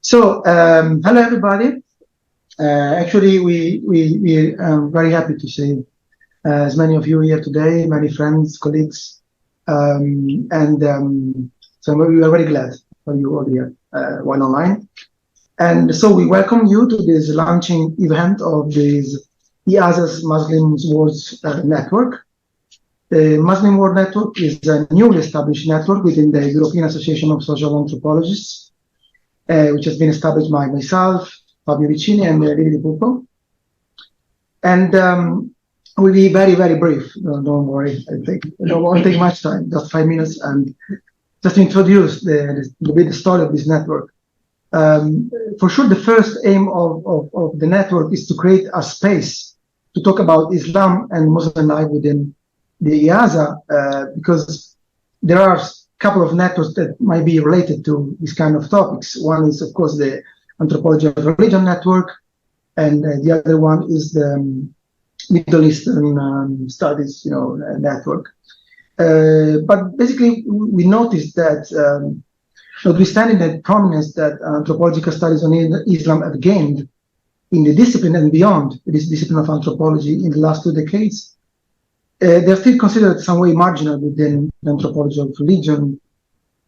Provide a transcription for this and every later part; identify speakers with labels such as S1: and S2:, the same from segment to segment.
S1: So, hello everybody. Actually, we are very happy to see as many of you here today, many friends, colleagues, so we are very glad for you all here, one online. And so we welcome you to this launching event of this IASA's Muslim Worlds Network. The Muslim World Network is a newly established network within the European Association of Social Anthropologists, which has been established by myself, Fabio Vicini, and Lili Puppo. And we'll be very, very brief. Don't worry. I won't take much time, just 5 minutes, and just to introduce the story of this network. For sure, the first aim of the network is to create a space to talk about Islam and Muslim life within the IASA, because there are a couple of networks that might be related to this kind of topics. One is, of course, the Anthropology of Religion Network, and the other one is the Middle Eastern Studies, network. But basically, we noticed that, notwithstanding the prominence that anthropological studies on Islam have gained in the discipline and beyond this discipline of anthropology in the last 2 decades, they're still considered some way marginal within the anthropology of religion,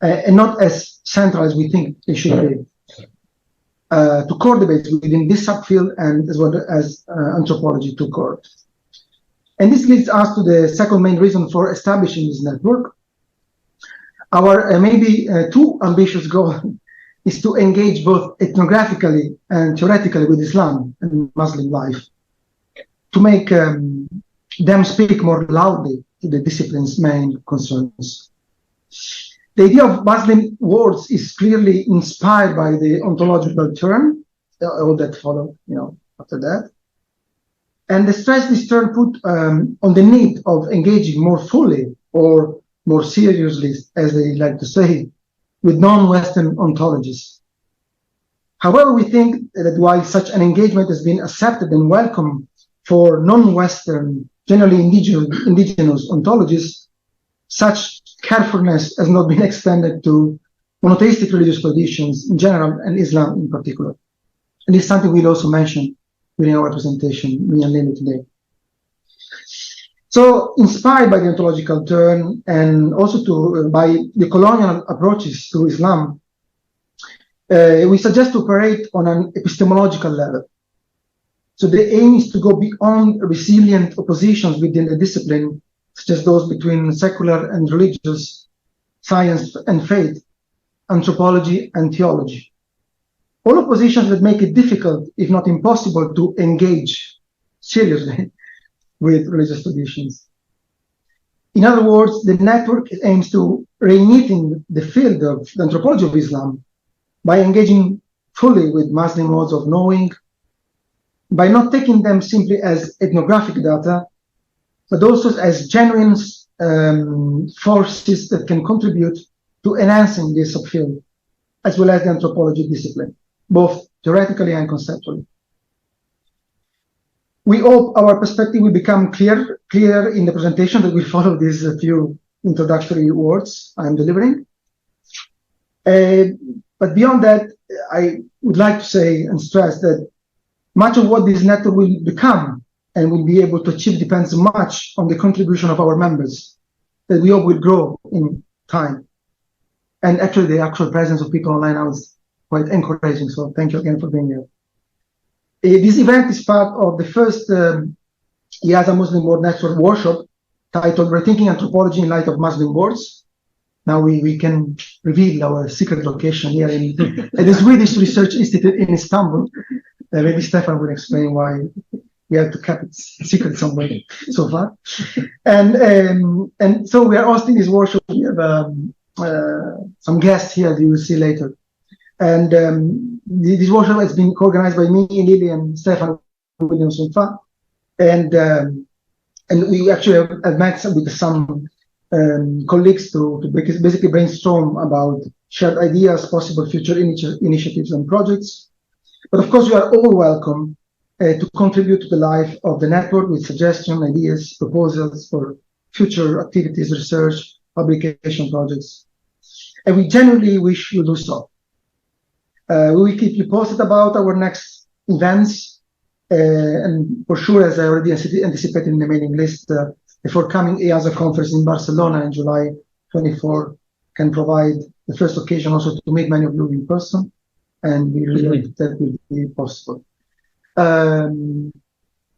S1: and not as central as we think they should be to core debates within this subfield, and as well as anthropology to core. And this leads us to the second main reason for establishing this network. Our maybe too ambitious goal is to engage both ethnographically and theoretically with Islam and Muslim life, to make them speak more loudly to the discipline's main concerns. The idea of Muslim words is clearly inspired by the ontological term, all that followed, after that. And the stress this term put on the need of engaging more fully or more seriously, as they like to say, with non-Western ontologies. However, we think that while such an engagement has been accepted and welcome for non-Western, generally indigenous ontologies, such carefulness has not been extended to monotheistic religious traditions in general and Islam in particular. And this is something we'll also mention during our presentation, me and Lili today. So, inspired by the ontological turn and also by the colonial approaches to Islam, we suggest to operate on an epistemological level. So the aim is to go beyond resilient oppositions within the discipline, such as those between secular and religious, science and faith, anthropology and theology. All oppositions that make it difficult, if not impossible, to engage seriously with religious traditions. In other words, the network aims to reigniting the field of the anthropology of Islam by engaging fully with Muslim modes of knowing, by not taking them simply as ethnographic data, but also as genuine forces that can contribute to enhancing this subfield, as well as the anthropology discipline, both theoretically and conceptually. We hope our perspective will become clear in the presentation that will follow these few introductory words I'm delivering. But beyond that, I would like to say and stress that much of what this network will become and will be able to achieve depends much on the contribution of our members that we hope will grow in time. And actually, the actual presence of people online now is quite encouraging. So thank you again for being here. This event is part of the first IASA Muslim World Network workshop titled Rethinking Anthropology in Light of Muslim Words. Now we can reveal our secret location here at the Swedish Research Institute in Istanbul. Maybe Stefan will explain why we have to keep it secret somewhere so far. And so we are hosting this workshop. We have some guests here that you will see later. And this workshop has been organized by me, Lili, and Stefan Williamson. And we actually have met with some colleagues to basically brainstorm about shared ideas, possible future initiatives and projects. But of course, you are all welcome to contribute to the life of the network with suggestions, ideas, proposals for future activities, research, publication projects. And we genuinely wish you do so. We will keep you posted about our next events. And for sure, as I already anticipated in the mailing list, the forthcoming EASA conference in Barcelona in July 24 can provide the first occasion also to meet many of you in person, and we really hope that will be possible.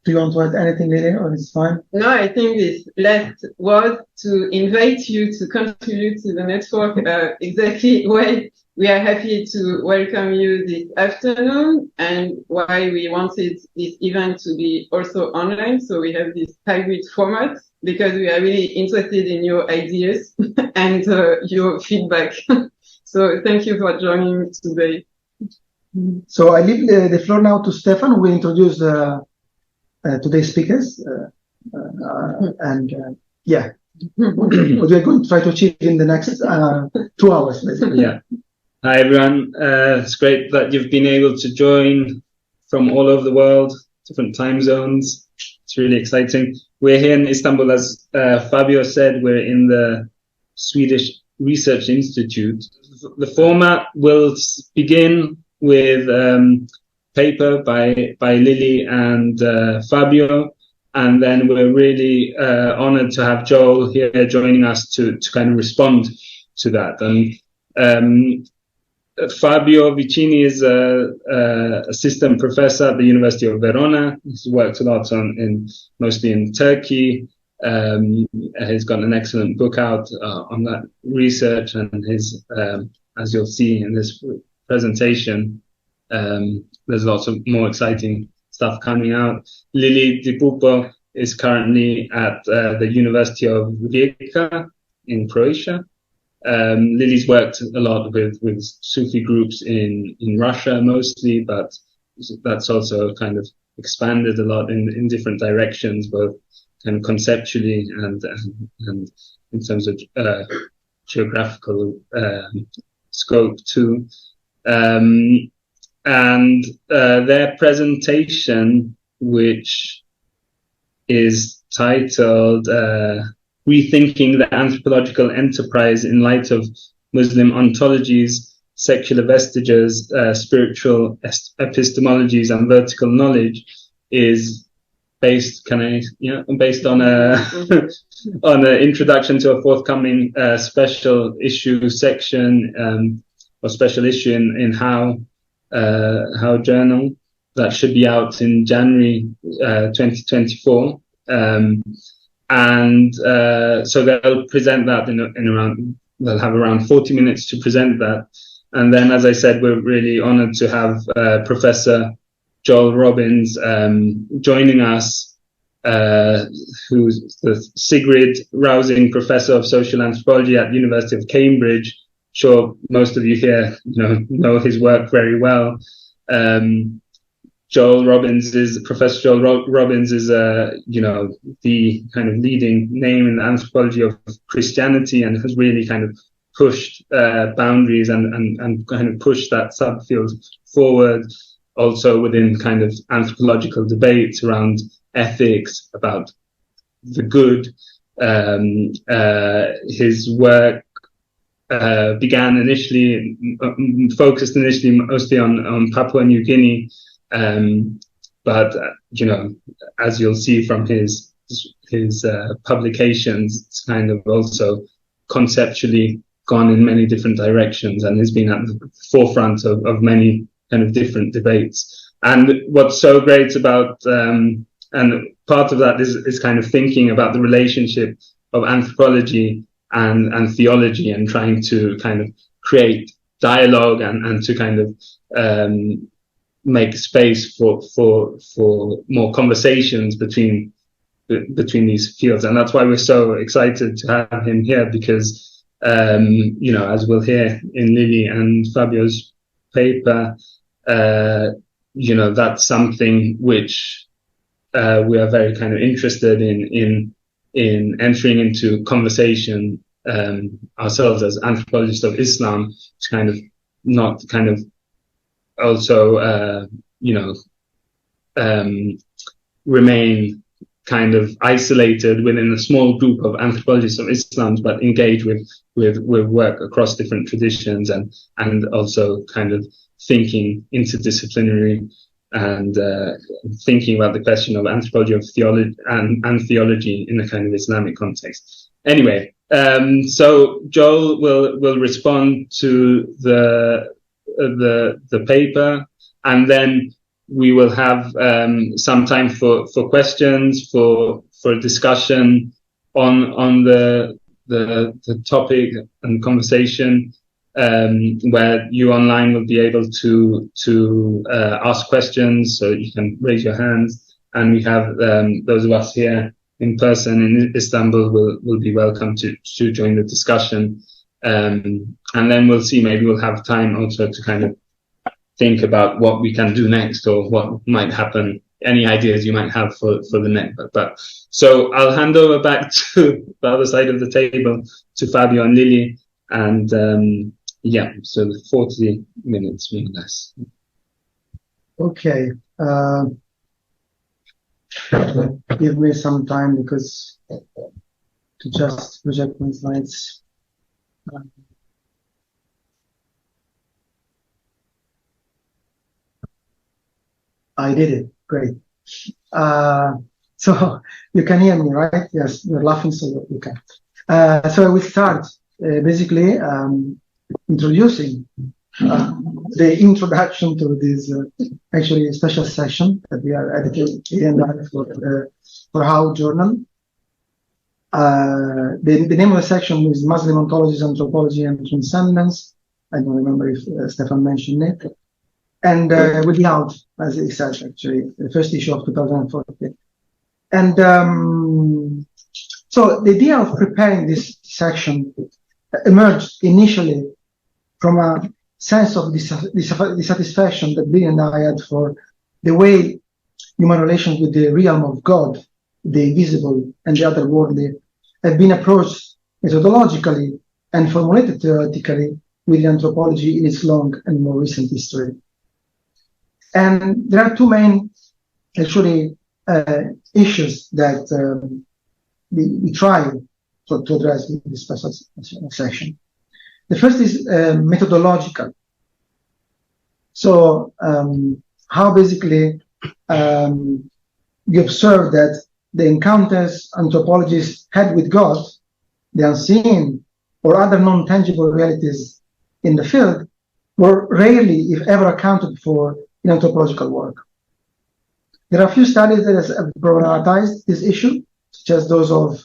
S1: Do you want to add anything, Lili, or it's fine?
S2: No, I think this last was to invite you to contribute to the network. Exactly why we are happy to welcome you this afternoon, and why we wanted this event to be also online. So we have this hybrid format, because we are really interested in your ideas and your feedback. So thank you for joining today.
S1: So I leave the floor now to Stefan, who will introduce today's speakers. Yeah, what we are going to try to achieve in the next 2 hours, basically.
S3: Yeah. Hi, everyone. It's great that you've been able to join from all over the world, different time zones. It's really exciting. We're here in Istanbul, as Fabio said. We're in the Swedish Research Institute. The format will begin with paper by Lili and Fabio, and then we're really honored to have Joel here joining us to kind of respond to that. And Fabio Vicini is assistant professor at the University of Verona. He's worked a lot mostly in Turkey. He's got an excellent book out on that research, and his, as you'll see in this presentation, there's lots of more exciting stuff coming out. Lili Di Puppo is currently at the University of Rijeka in Croatia. Lili's worked a lot with Sufi groups in Russia mostly, but that's also kind of expanded a lot in different directions, both kind of conceptually and in terms of geographical scope too. And their presentation, which is titled Rethinking the Anthropological Enterprise in Light of Muslim Ontologies, Secular Vestiges, Spiritual Epistemologies and Vertical Knowledge, is based on on an introduction to a forthcoming special issue section, or special issue in How journal that should be out in January 2024. So they'll present that they'll have around 40 minutes to present that. And then, as I said, we're really honored to have Professor Joel Robbins joining us, who's the Sigrid Rousing Professor of Social Anthropology at the University of Cambridge. Sure, most of you here know his work very well. Professor Joel Robbins is the kind of leading name in the anthropology of Christianity, and has really kind of pushed boundaries and kind of pushed that subfield forward, also within kind of anthropological debates around ethics, about the good. His work began focused initially mostly on Papua New Guinea, but as you'll see from his publications, it's kind of also conceptually gone in many different directions, and has been at the forefront of many kind of different debates. And what's so great about and part of that is kind of thinking about the relationship of anthropology and theology, and trying to kind of create dialogue and to kind of make space for more conversations between these fields. And that's why we're so excited to have him here, because as we'll hear in Lili and Fabio's paper, that's something which we are very kind of interested in entering into conversation ourselves as anthropologists of Islam, to kind of not kind of also remain kind of isolated within a small group of anthropologists of Islam, but engage with work across different traditions, and also kind of thinking interdisciplinary and thinking about the question of anthropology of theology and theology in a kind of Islamic context. Anyway, so Joel will respond to the paper, and then we will have some time for questions, for discussion on the topic and conversation, where you online will be able to ask questions, so you can raise your hands, and we have those of us here in person in Istanbul will be welcome to join the discussion, and then we'll see, maybe we'll have time also to kind of think about what we can do next, or what might happen, any ideas you might have for the next. But so I'll hand over back to the other side of the table to Fabio and Lili, and yeah, so 40 minutes, more or less.
S1: Okay. Give me some time because to just project my slides. I did it. Great. So you can hear me, right? Yes, you're laughing, so you can. So I will start basically introducing the introduction to this actually special session that we are editing for our journal. The name of the section is Muslim Ontologies, Anthropology and Transcendence. I don't remember if Stefan mentioned it. And will be out, as he said, actually, the first issue of 2014. And so the idea of preparing this section emerged initially from a sense of dissatisfaction that Billy and I had for the way human relations with the realm of God, the invisible and the otherworldly, have been approached methodologically and formulated theoretically with anthropology in its long and more recent history. And there are two main, actually, issues that we try to address in this special section. The first is methodological. So how basically we observe that the encounters anthropologists had with God, the unseen or other non-tangible realities in the field, were rarely, if ever, accounted for in anthropological work. There are a few studies that have problematized this issue, such as those of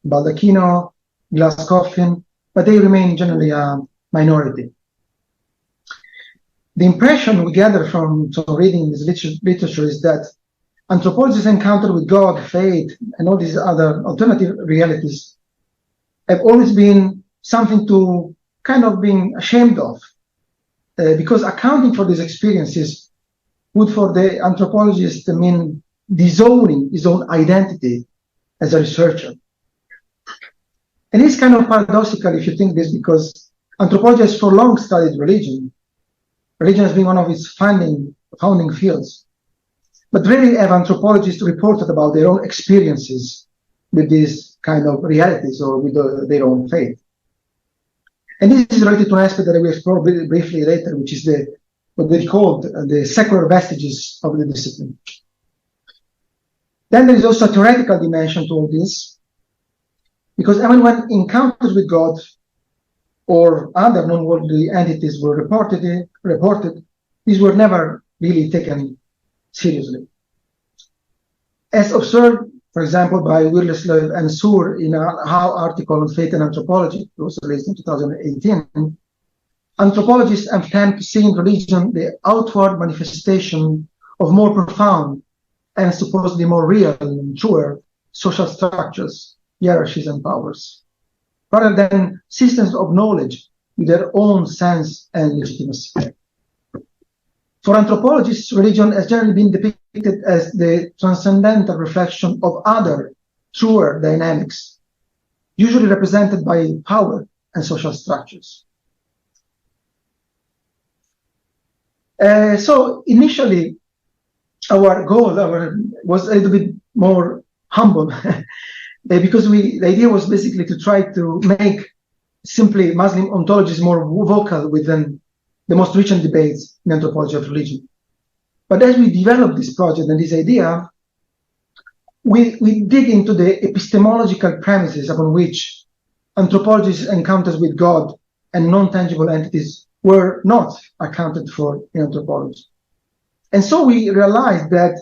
S1: Baldacchino, Glass-Coffin, but they remain generally a minority. The impression we gather from reading this literature is that anthropologists' encounter with God, fate, and all these other alternative realities have always been something to kind of being ashamed of, because accounting for these experiences would for the anthropologist mean disowning his own identity as a researcher. And it's kind of paradoxical if you think this, because anthropology has for long studied religion. Religion has been one of its founding fields. But rarely have anthropologists reported about their own experiences with these kind of realities or with their own faith. And this is related to an aspect that I will explore briefly later, which is what they called the secular vestiges of the discipline. Then there is also a theoretical dimension to all this, because even when encounters with God or other non-worldly entities were reported, these were never really taken seriously. As observed, for example, by Williamson and Sur in How Article on Faith and Anthropology, it was released in 2018, anthropologists have tend to see in religion the outward manifestation of more profound and supposedly more real and truer social structures, hierarchies, and powers, rather than systems of knowledge with their own sense and legitimacy. For anthropologists, religion has generally been depicted as the transcendental reflection of other, truer dynamics, usually represented by power and social structures. So initially, our goal was a little bit more humble, because the idea was basically to try to make simply Muslim ontologies more vocal within the most recent debates in anthropology of religion. But as we develop this project and this idea, we dig into the epistemological premises upon which anthropology's encounters with God and non-tangible entities were not accounted for in anthropology. And so we realized that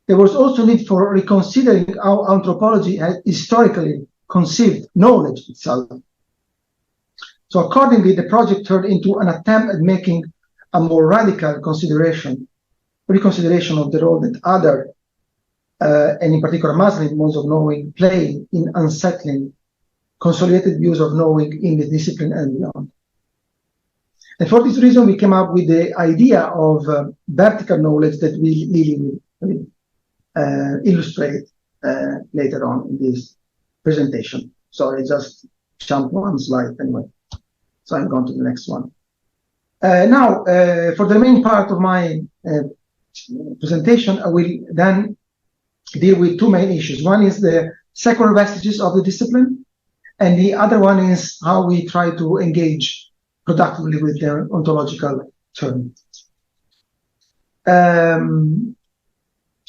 S1: there was also need for reconsidering how anthropology had historically conceived knowledge itself. So accordingly, the project turned into an attempt at making a more radical reconsideration of the role that other, and in particular Muslim modes of knowing, play in unsettling consolidated views of knowing in the discipline and beyond. And for this reason, we came up with the idea of vertical knowledge that Lili will illustrate later on in this presentation. So I just jumped one slide anyway. So I'm going to the next one. Now, for the main part of my presentation, I will then deal with two main issues. One is the secular vestiges of the discipline, and the other one is how we try to engage productively with the ontological term.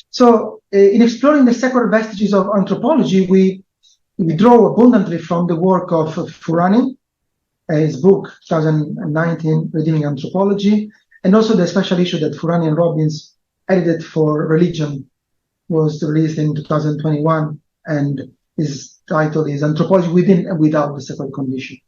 S1: So in exploring the secular vestiges of anthropology, we draw abundantly from the work of Furani, his book 2019, Rethinking Anthropology, and also the special issue that Furani and Robbins edited for Religion was released in 2021, and his title is Anthropology Within and Without the Secular Condition.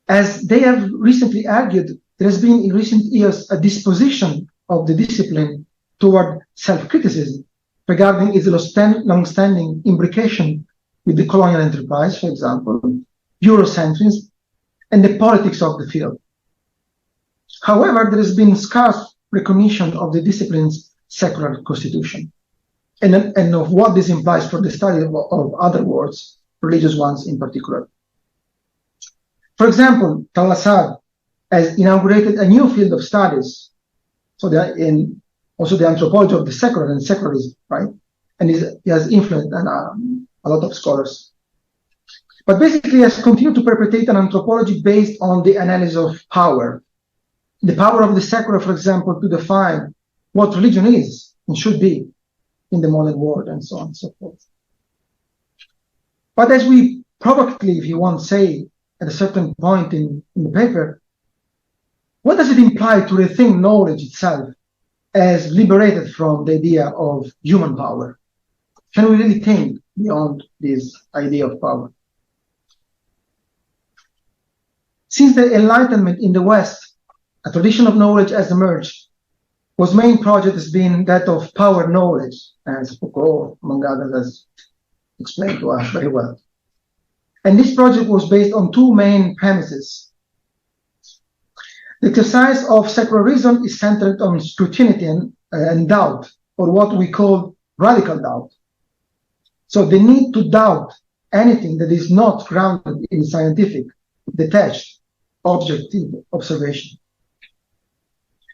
S1: As they have recently argued, there has been in recent years a disposition of the discipline toward self-criticism regarding its long-standing imbrication with the colonial enterprise, for example, Eurocentrism, and the politics of the field. However, there has been scarce recognition of the discipline's secular constitution and of what this implies for the study of other worlds, religious ones in particular. For example, Tal-Assad has inaugurated a new field of studies, so also the anthropology of the secular and secularism, right? And he has influenced a lot of scholars. But basically has continued to perpetrate an anthropology based on the analysis of power. The power of the secular, for example, to define what religion is and should be in the modern world, and so on and so forth. But as we provocatively, if you want to say, at a certain point in the paper, what does it imply to rethink knowledge itself as liberated from the idea of human power? Can we really think beyond this idea of power? Since the Enlightenment in the West, a tradition of knowledge has emerged, whose main project has been that of power knowledge, as Puppo, among others, has explained to us very well. And this project was based on two main premises. The exercise of secularism is centered on scrutiny and doubt, or what we call radical doubt. So the need to doubt anything that is not grounded in scientific, detached, objective observation.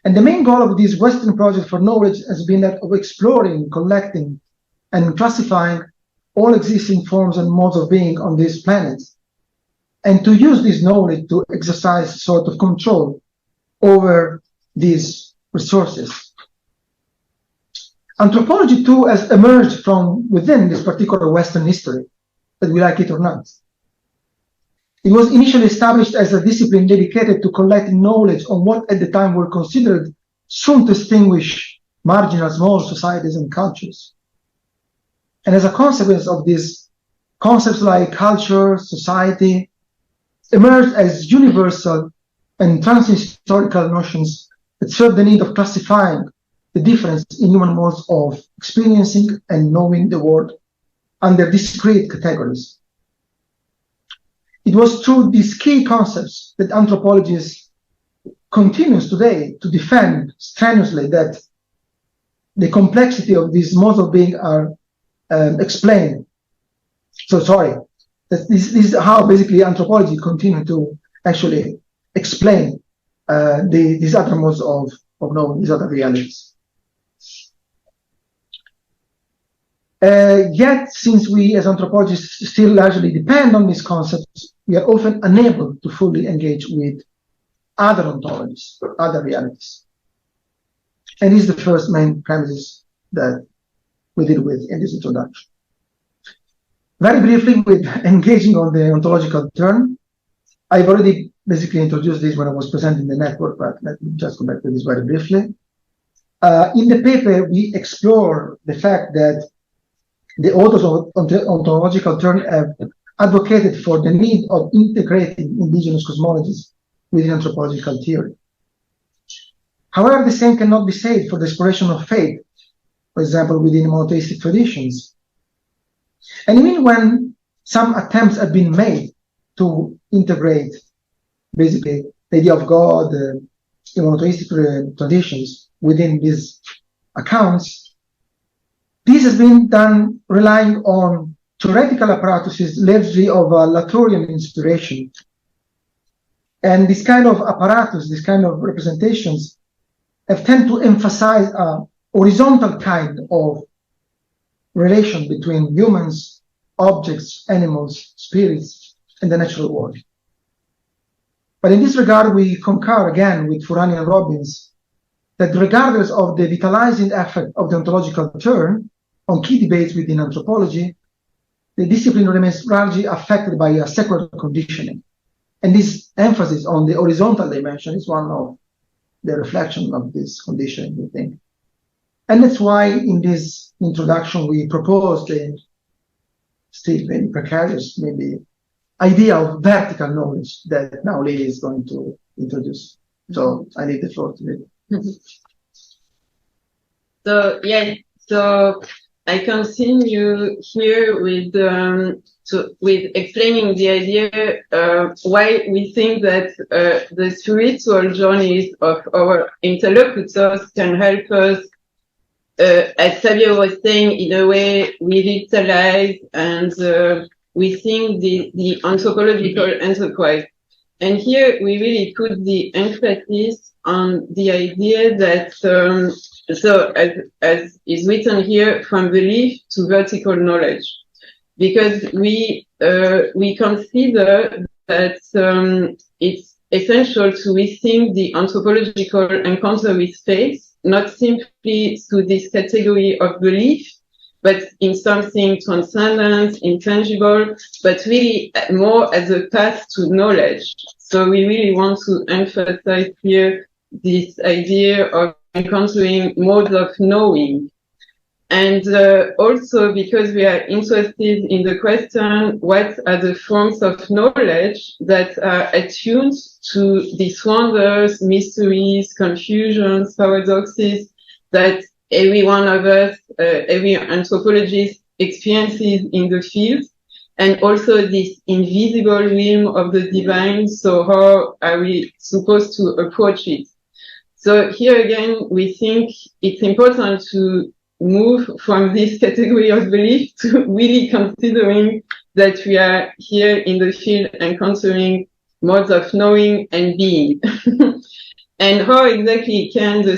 S1: And the main goal of this Western project for knowledge has been that of exploring, collecting, and classifying all existing forms and modes of being on this planet, and to use this knowledge to exercise sort of control over these resources. Anthropology, too, has emerged from within this particular Western history, whether we like it or not. It was initially established as a discipline dedicated to collecting knowledge on what at the time were considered soon distinguished marginal small societies and cultures. And as a consequence of this, concepts like culture, society, emerged as universal and transhistorical notions that serve the need of classifying the difference in human modes of experiencing and knowing the world under discrete categories. It was through these key concepts that anthropology continues today to defend strenuously that the complexity of these modes of being are explained. So sorry, that this is how basically anthropology continues to actually explain these other modes of knowing, these other realities. Yet, since we as anthropologists still largely depend on these concepts, we are often unable to fully engage with other ontologies, other realities. And this is the first main premises that we deal with in this introduction. Very briefly, with engaging on the ontological turn, I've already basically introduced this when I was presenting the network, but let me just go back to this very briefly. In the paper, we explore the fact that the authors of the ontological turn have advocated for the need of integrating indigenous cosmologies within anthropological theory. However, the same cannot be said for the exploration of faith, for example, within monotheistic traditions. And even when some attempts have been made to integrate basically the idea of God in monotheistic traditions within these accounts, this has been done relying on theoretical apparatuses largely of Latourian inspiration. And this kind of apparatus, this kind of representations have tended to emphasize a horizontal kind of relation between humans, objects, animals, spirits, and the natural world. But in this regard, we concur again with Furani and Robbins that regardless of the vitalizing effect of the ontological turn on key debates within anthropology, the discipline remains largely affected by a secular conditioning. And this emphasis on the horizontal dimension is one of the reflection of this conditioning, we think. And that's why in this introduction, we proposed a still very precarious, maybe, idea of vertical knowledge that now Lili is going to introduce. So I leave the floor to Lili.
S2: So I continue here with explaining the idea why we think that the spiritual journeys of our interlocutors can help us, as Fabio was saying, in a way revitalize and rethink the anthropological enterprise. And here we really put the emphasis on the idea that so as is written here, from belief to vertical knowledge, because we consider that it's essential to rethink the anthropological encounter with space, not simply through this category of belief, but in something transcendent, intangible, but really more as a path to knowledge. So we really want to emphasize here this idea of encountering modes of knowing. And also because we are interested in the question, what are the forms of knowledge that are attuned to these wonders, mysteries, confusions, paradoxes that every one of us, every anthropologist experiences in the field, and also this invisible realm of the divine. So how are we supposed to approach it? So here again, we think it's important to move from this category of belief to really considering that we are here in the field encountering modes of knowing and being. And how exactly can the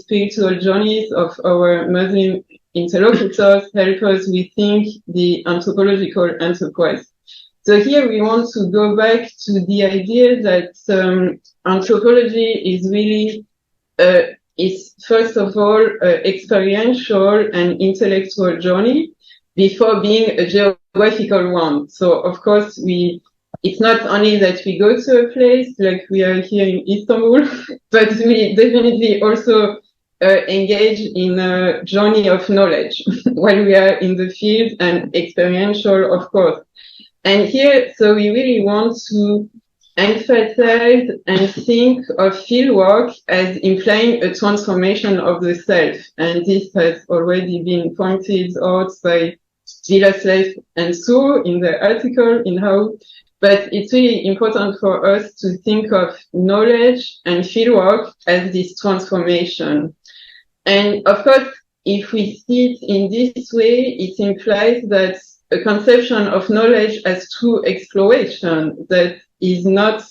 S2: spiritual journeys of our Muslim interlocutors help us rethink the anthropological enterprise? So here we want to go back to the idea that anthropology is really is first of all experiential and intellectual journey before being a geographical one. So of course it's not only that we go to a place like we are here in Istanbul, but we definitely also engage in a journey of knowledge while we are in the field, and experiential, of course. And here, so we really want to emphasize and think of fieldwork as implying a transformation of the self. And this has already been pointed out by Villaslev and Sue in the article in How. But it's really important for us to think of knowledge and fieldwork as this transformation. And of course, if we see it in this way, it implies that a conception of knowledge as true exploration that is not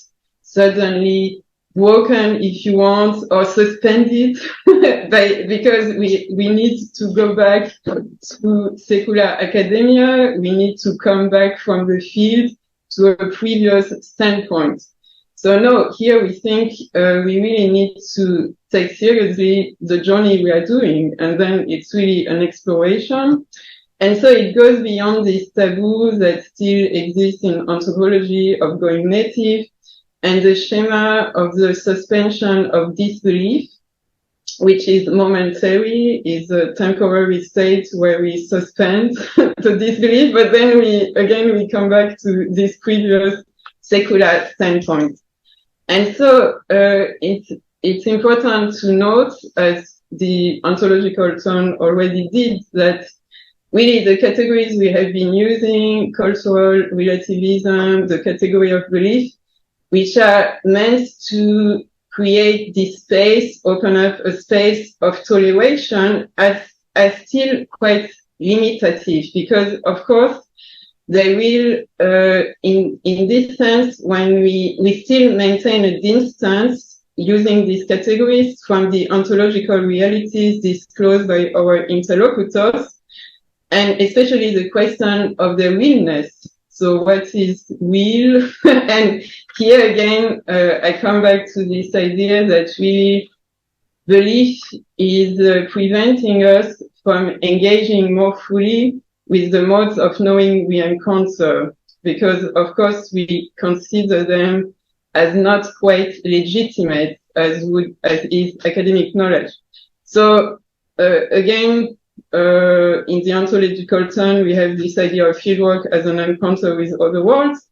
S2: suddenly broken, if you want, or suspended because we need to go back to secular academia. We need to come back from the field to a previous standpoint. So no, here we think we really need to take seriously the journey we are doing, and then it's really an exploration. And so it goes beyond this taboo that still exists in anthropology of going native and the schema of the suspension of disbelief, which is momentary, is a temporary state where we suspend the disbelief, but then we come back to this previous secular standpoint. And so it's important to note, as the ontological turn already did, that really the categories we have been using, cultural relativism, the category of belief, which are meant to create this space, open up a space of toleration, are still quite limitative, because of course they will, in this sense, when we still maintain a distance using these categories from the ontological realities disclosed by our interlocutors, and especially the question of the willness. So what is will? And here again, I come back to this idea that really belief is preventing us from engaging more fully with the modes of knowing we encounter, because of course we consider them as not quite legitimate as is academic knowledge. So again, in the ontological turn, we have this idea of fieldwork as an encounter with other worlds.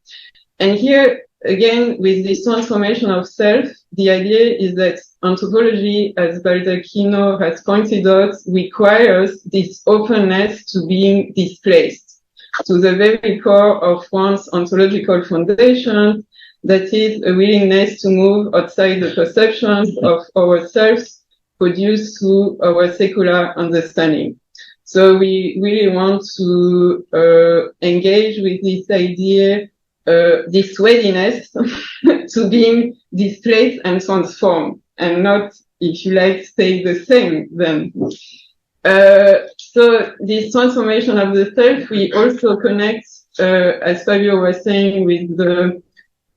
S2: And here, again, with this transformation of self, the idea is that anthropology, as Baldacchino has pointed out, requires this openness to being displaced to the very core of one's ontological foundation, that is a willingness to move outside the perceptions of ourselves produced through our secular understanding. So we really want to engage with this idea, this readiness to being displaced and transformed, and not, if you like, stay the same then. So this transformation of the self, we also connect, as Fabio was saying, with the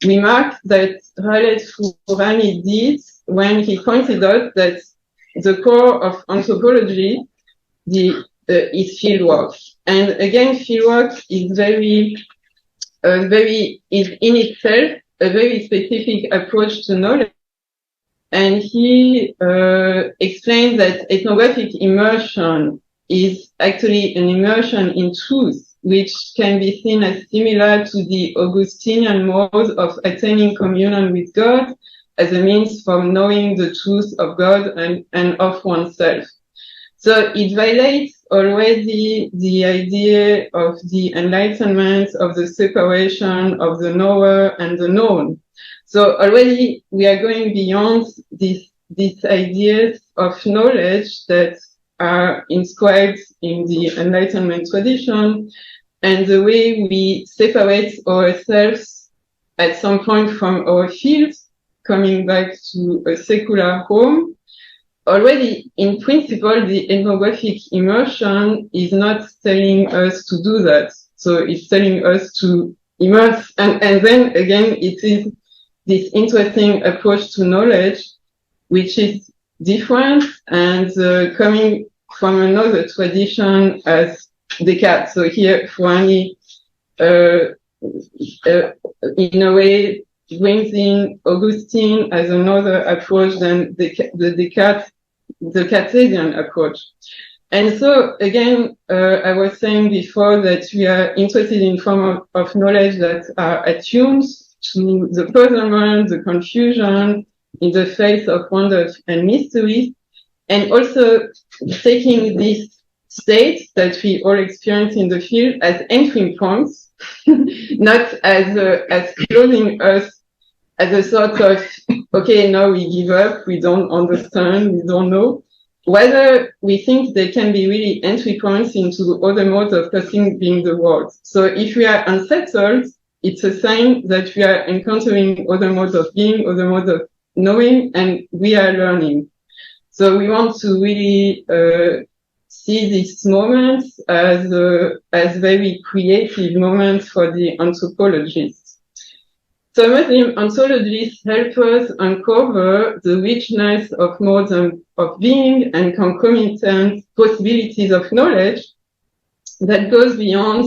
S2: remark that Khaled Fourani did when he pointed out that the core of anthropology is fieldwork. And again, fieldwork is is in itself a very specific approach to knowledge. And he explained that ethnographic immersion is actually an immersion in truth, which can be seen as similar to the Augustinian mode of attaining communion with God as a means for knowing the truth of God and of oneself. So it violates already the idea of the enlightenment, of the separation of the knower and the known. So already we are going beyond these ideas of knowledge that are inscribed in the Enlightenment tradition, and the way we separate ourselves at some point from our field, coming back to a secular home. Already, in principle, the ethnographic immersion is not telling us to do that. So it's telling us to immerse. And then again, it is this interesting approach to knowledge, which is different and coming from another tradition as Descartes. So here, Fourani, in a way, brings in Augustine as another approach than the Cartesian approach. And so, again, I was saying before that we are interested in forms of knowledge that are attuned to the puzzlement, the confusion, in the face of wonder and mystery, and also taking these states that we all experience in the field as entry points, not as closing us as a sort of, okay, now we give up, we don't understand, we don't know. Whether we think they can be really entry points into other modes of perceiving the world. So if we are unsettled, it's a sign that we are encountering other modes of being, other modes of knowing, and we are learning. So we want to really see these moments as very creative moments for the anthropologists. So Muslim ontologies help us uncover the richness of modes of being and concomitant possibilities of knowledge that goes beyond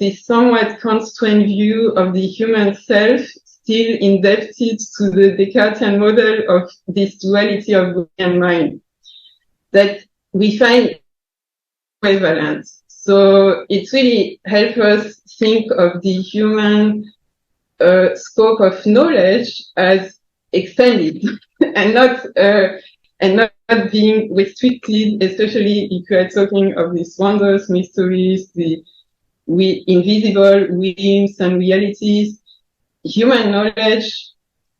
S2: this somewhat constrained view of the human self, still indebted to the Descartesian model of this duality of body and mind that we find prevalent. So it really helps us think of the human scope of knowledge as expanded and not being restricted, especially if you are talking of these wonders, mysteries, the invisible realms and realities. Human knowledge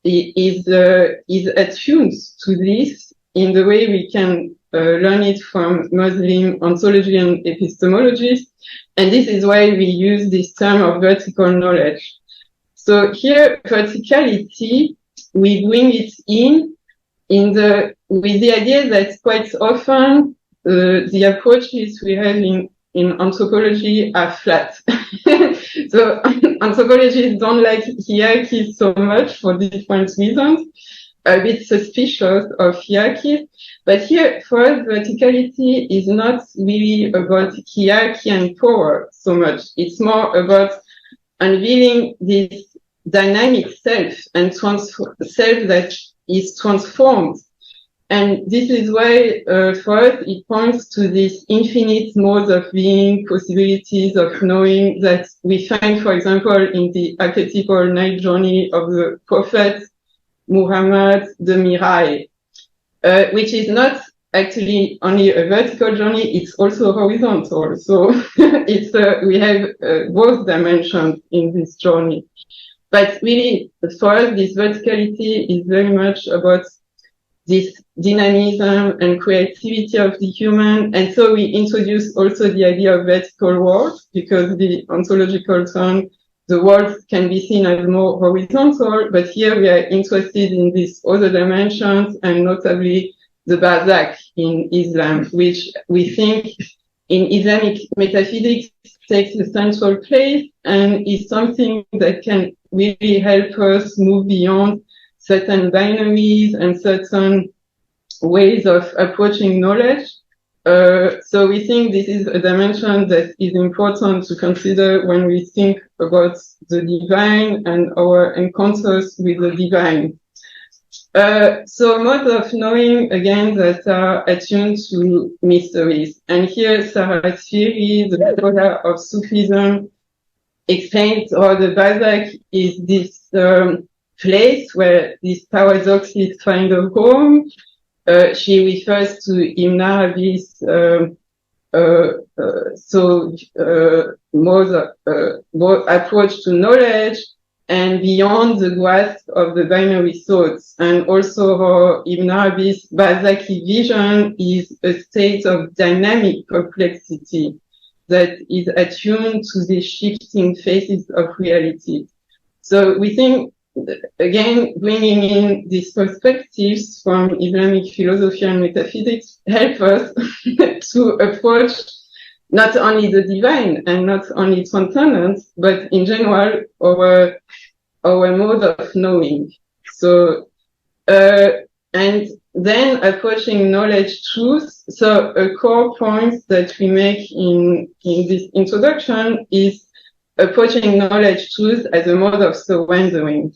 S2: is attuned to this in the way we can learn it from Muslim ontology and epistemologies, and this is why we use this term of vertical knowledge. So here, verticality, we bring it with the idea that quite often the approaches we have in anthropology are flat. So anthropologists don't like hierarchies so much for different reasons, a bit suspicious of hierarchies. But here, for us, verticality is not really about hierarchy and power so much. It's more about unveiling this dynamic self and self that is transformed. And this is why, for us, it points to this infinite modes of being, possibilities of knowing that we find, for example, in the archetypal night journey of the Prophet Muhammad, the Mirai, which is not actually only a vertical journey, it's also horizontal. So it's, we have both dimensions in this journey. But really, for us, this verticality is very much about this dynamism and creativity of the human. And so we introduce also the idea of vertical world, because the ontological term, the world can be seen as more horizontal, but here we are interested in these other dimensions, and notably the barzakh in Islam, which we think in Islamic metaphysics takes a central place and is something that can really help us move beyond certain binaries and certain ways of approaching knowledge. So we think this is a dimension that is important to consider when we think about the divine and our encounters with the divine. So modes of knowing, again, that are attuned to mysteries. And here Sarah's theory, the scholar of Sufism, explains how the barzakh is this place where these paradoxes find a home. She refers to Ibn Arabi's approach to knowledge and beyond the grasp of the binary thoughts, and also how Ibn Arabi's barzakhi vision is a state of dynamic complexity that is attuned to the shifting phases of reality. So we think, again, bringing in these perspectives from Islamic philosophy and metaphysics help us to approach not only the divine and not only transcendence, but in general our mode of knowing. So, and then approaching knowledge truth. So a core point that we make in this introduction is approaching knowledge truth as a mode of surrendering.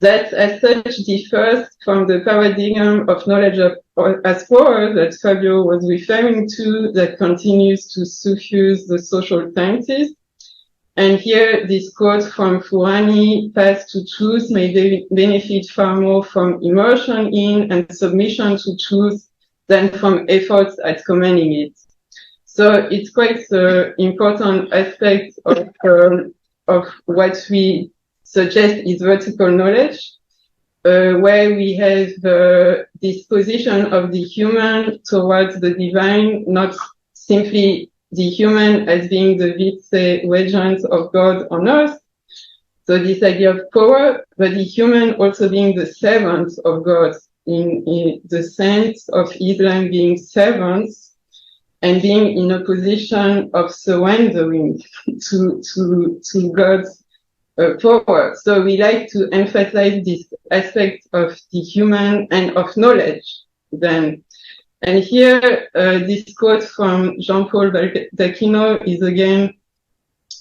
S2: That as such differs from the paradigm of knowledge as power that Fabio was referring to, that continues to suffuse the social sciences. And here, this quote from Furani, path to truth may benefit far more from immersion in and submission to truth than from efforts at commanding it. So it's quite an important aspect of what we suggest is vertical knowledge, where we have this position of the human towards the divine, not simply the human as being the vice regent of God on earth. So this idea of power, but the human also being the servant of God, in the sense of Islam being servants and being in a position of surrendering to God's power. So we like to emphasize this aspect of the human and of knowledge then. And here, this quote from Jean-Paul d'Aquino is again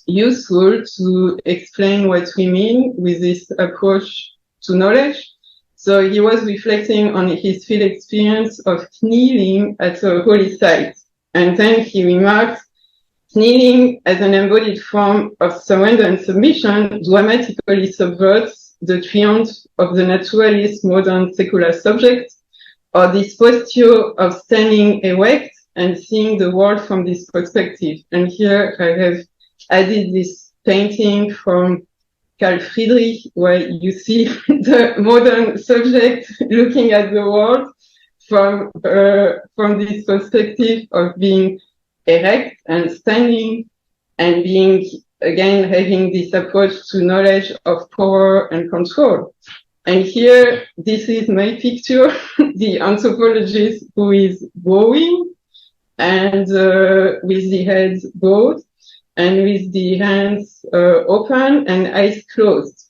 S2: useful to explain what we mean with this approach to knowledge. So he was reflecting on his field experience of kneeling at a holy site. And then he remarked, kneeling as an embodied form of surrender and submission dramatically subverts the triumph of the naturalist modern secular subject, or this posture of standing erect and seeing the world from this perspective. And here I have added this painting from Carl Friedrich, where you see the modern subject looking at the world from this perspective of being erect and standing, and being, again, having this approach to knowledge of power and control. And here, this is my picture, the anthropologist who is bowing, and with the head bowed, and with the hands open and eyes closed.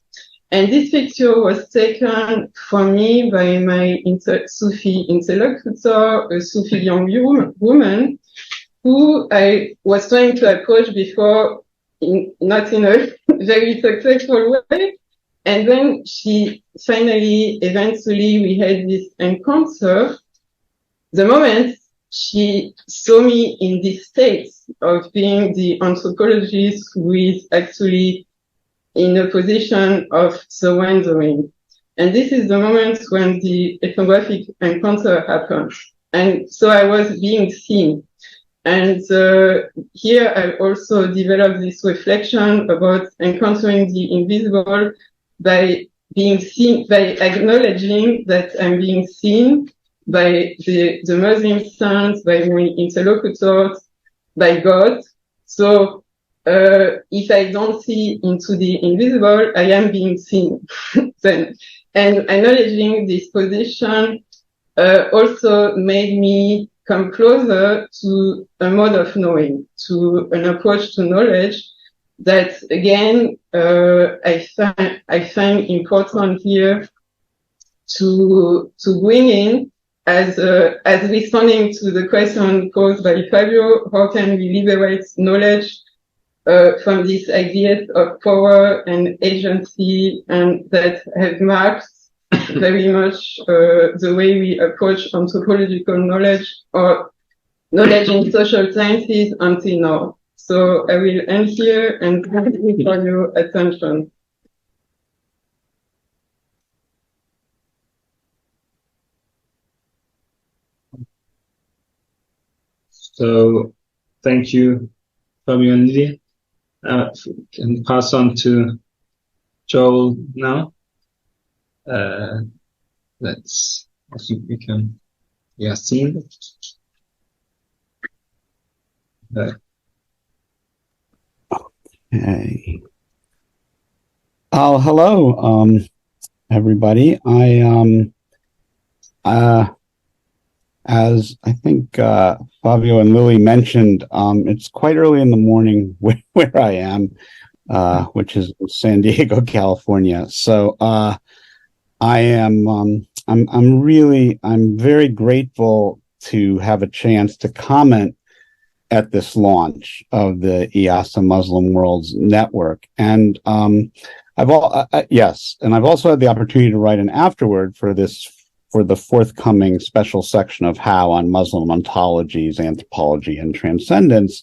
S2: And this picture was taken from me by my Sufi interlocutor, a Sufi young woman, who I was trying to approach before, not in a very successful way. And then eventually we had this encounter. The moment she saw me in this state of being the anthropologist who is actually in a position of surrendering. And this is the moment when the ethnographic encounter happened. And so I was being seen. And here I also developed this reflection about encountering the invisible by being seen, by acknowledging that I'm being seen by the Muslim saints, by my interlocutors, by God. So if I don't see into the invisible, I am being seen. Then, and acknowledging this position also made me come closer to a mode of knowing, to an approach to knowledge that, again, I find important here to bring in as responding to the question posed by Fabio: how can we liberate knowledge from these ideas of power and agency, and that have marked very much the way we approach anthropological knowledge or knowledge in social sciences until now. So I will end here and thank you for your attention.
S3: So thank you, Fabio and Lili. Can pass on to Joel now. I think we can, yeah, see.
S4: Okay. Oh, hello, everybody. As I think Fabio and Lili mentioned, it's quite early in the morning where I am, which is San Diego, California. So I'm very grateful to have a chance to comment at this launch of the IASA Muslim Worlds Network. And I've also had the opportunity to write an afterword for the forthcoming special section of How on Muslim ontologies, anthropology, and transcendence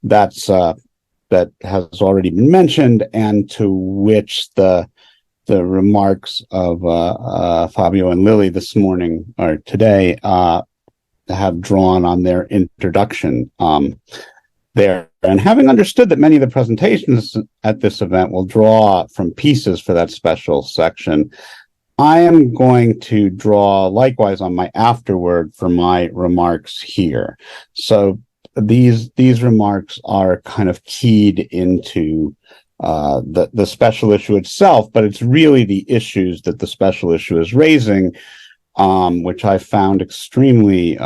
S4: that has already been mentioned, and to which the remarks of Fabio and Lili this morning or today have drawn on their introduction there. And having understood that many of the presentations at this event will draw from pieces for that special section, I am going to draw likewise on my afterword for my remarks here. So these remarks are kind of keyed into the special issue itself, but it's really the issues that the special issue is raising, which I found extremely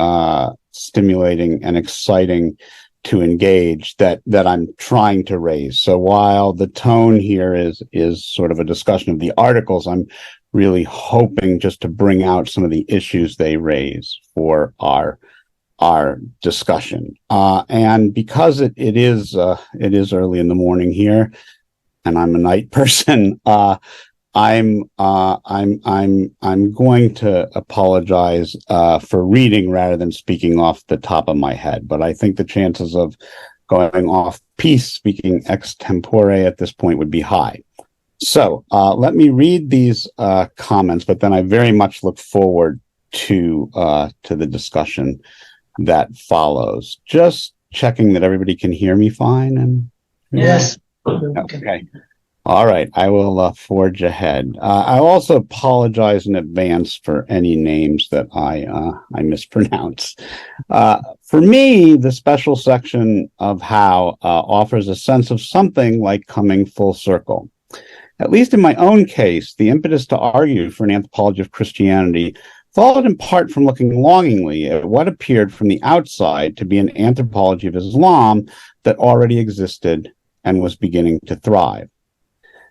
S4: stimulating and exciting to engage that I'm trying to raise. So while the tone here is sort of a discussion of the articles, I'm really hoping just to bring out some of the issues they raise for our discussion. And because it is early in the morning here, and I'm a night person, I'm going to apologize for reading rather than speaking off the top of my head. But I think the chances of going off piece, speaking extempore at this point would be high. So let me read these comments, but then I very much look forward to the discussion that follows. Just checking that everybody can hear me fine. And
S1: Yes.
S4: okay. All right, I will forge ahead. I also apologize in advance for any names that I mispronounce. For me, the special section of How offers a sense of something like coming full circle. At least in my own case, the impetus to argue for an anthropology of Christianity followed in part from looking longingly at what appeared from the outside to be an anthropology of Islam that already existed and was beginning to thrive.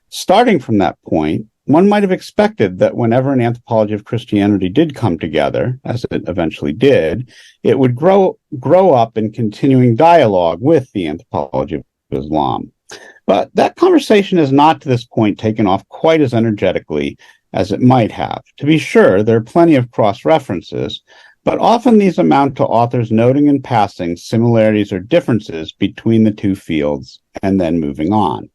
S4: Starting from that point, one might have expected that whenever an anthropology of Christianity did come together, as it eventually did, it would grow up in continuing dialogue with the anthropology of Islam. But that conversation has not to this point taken off quite as energetically as it might have. To be sure, there are plenty of cross-references, but often these amount to authors noting in passing similarities or differences between the two fields and then moving on.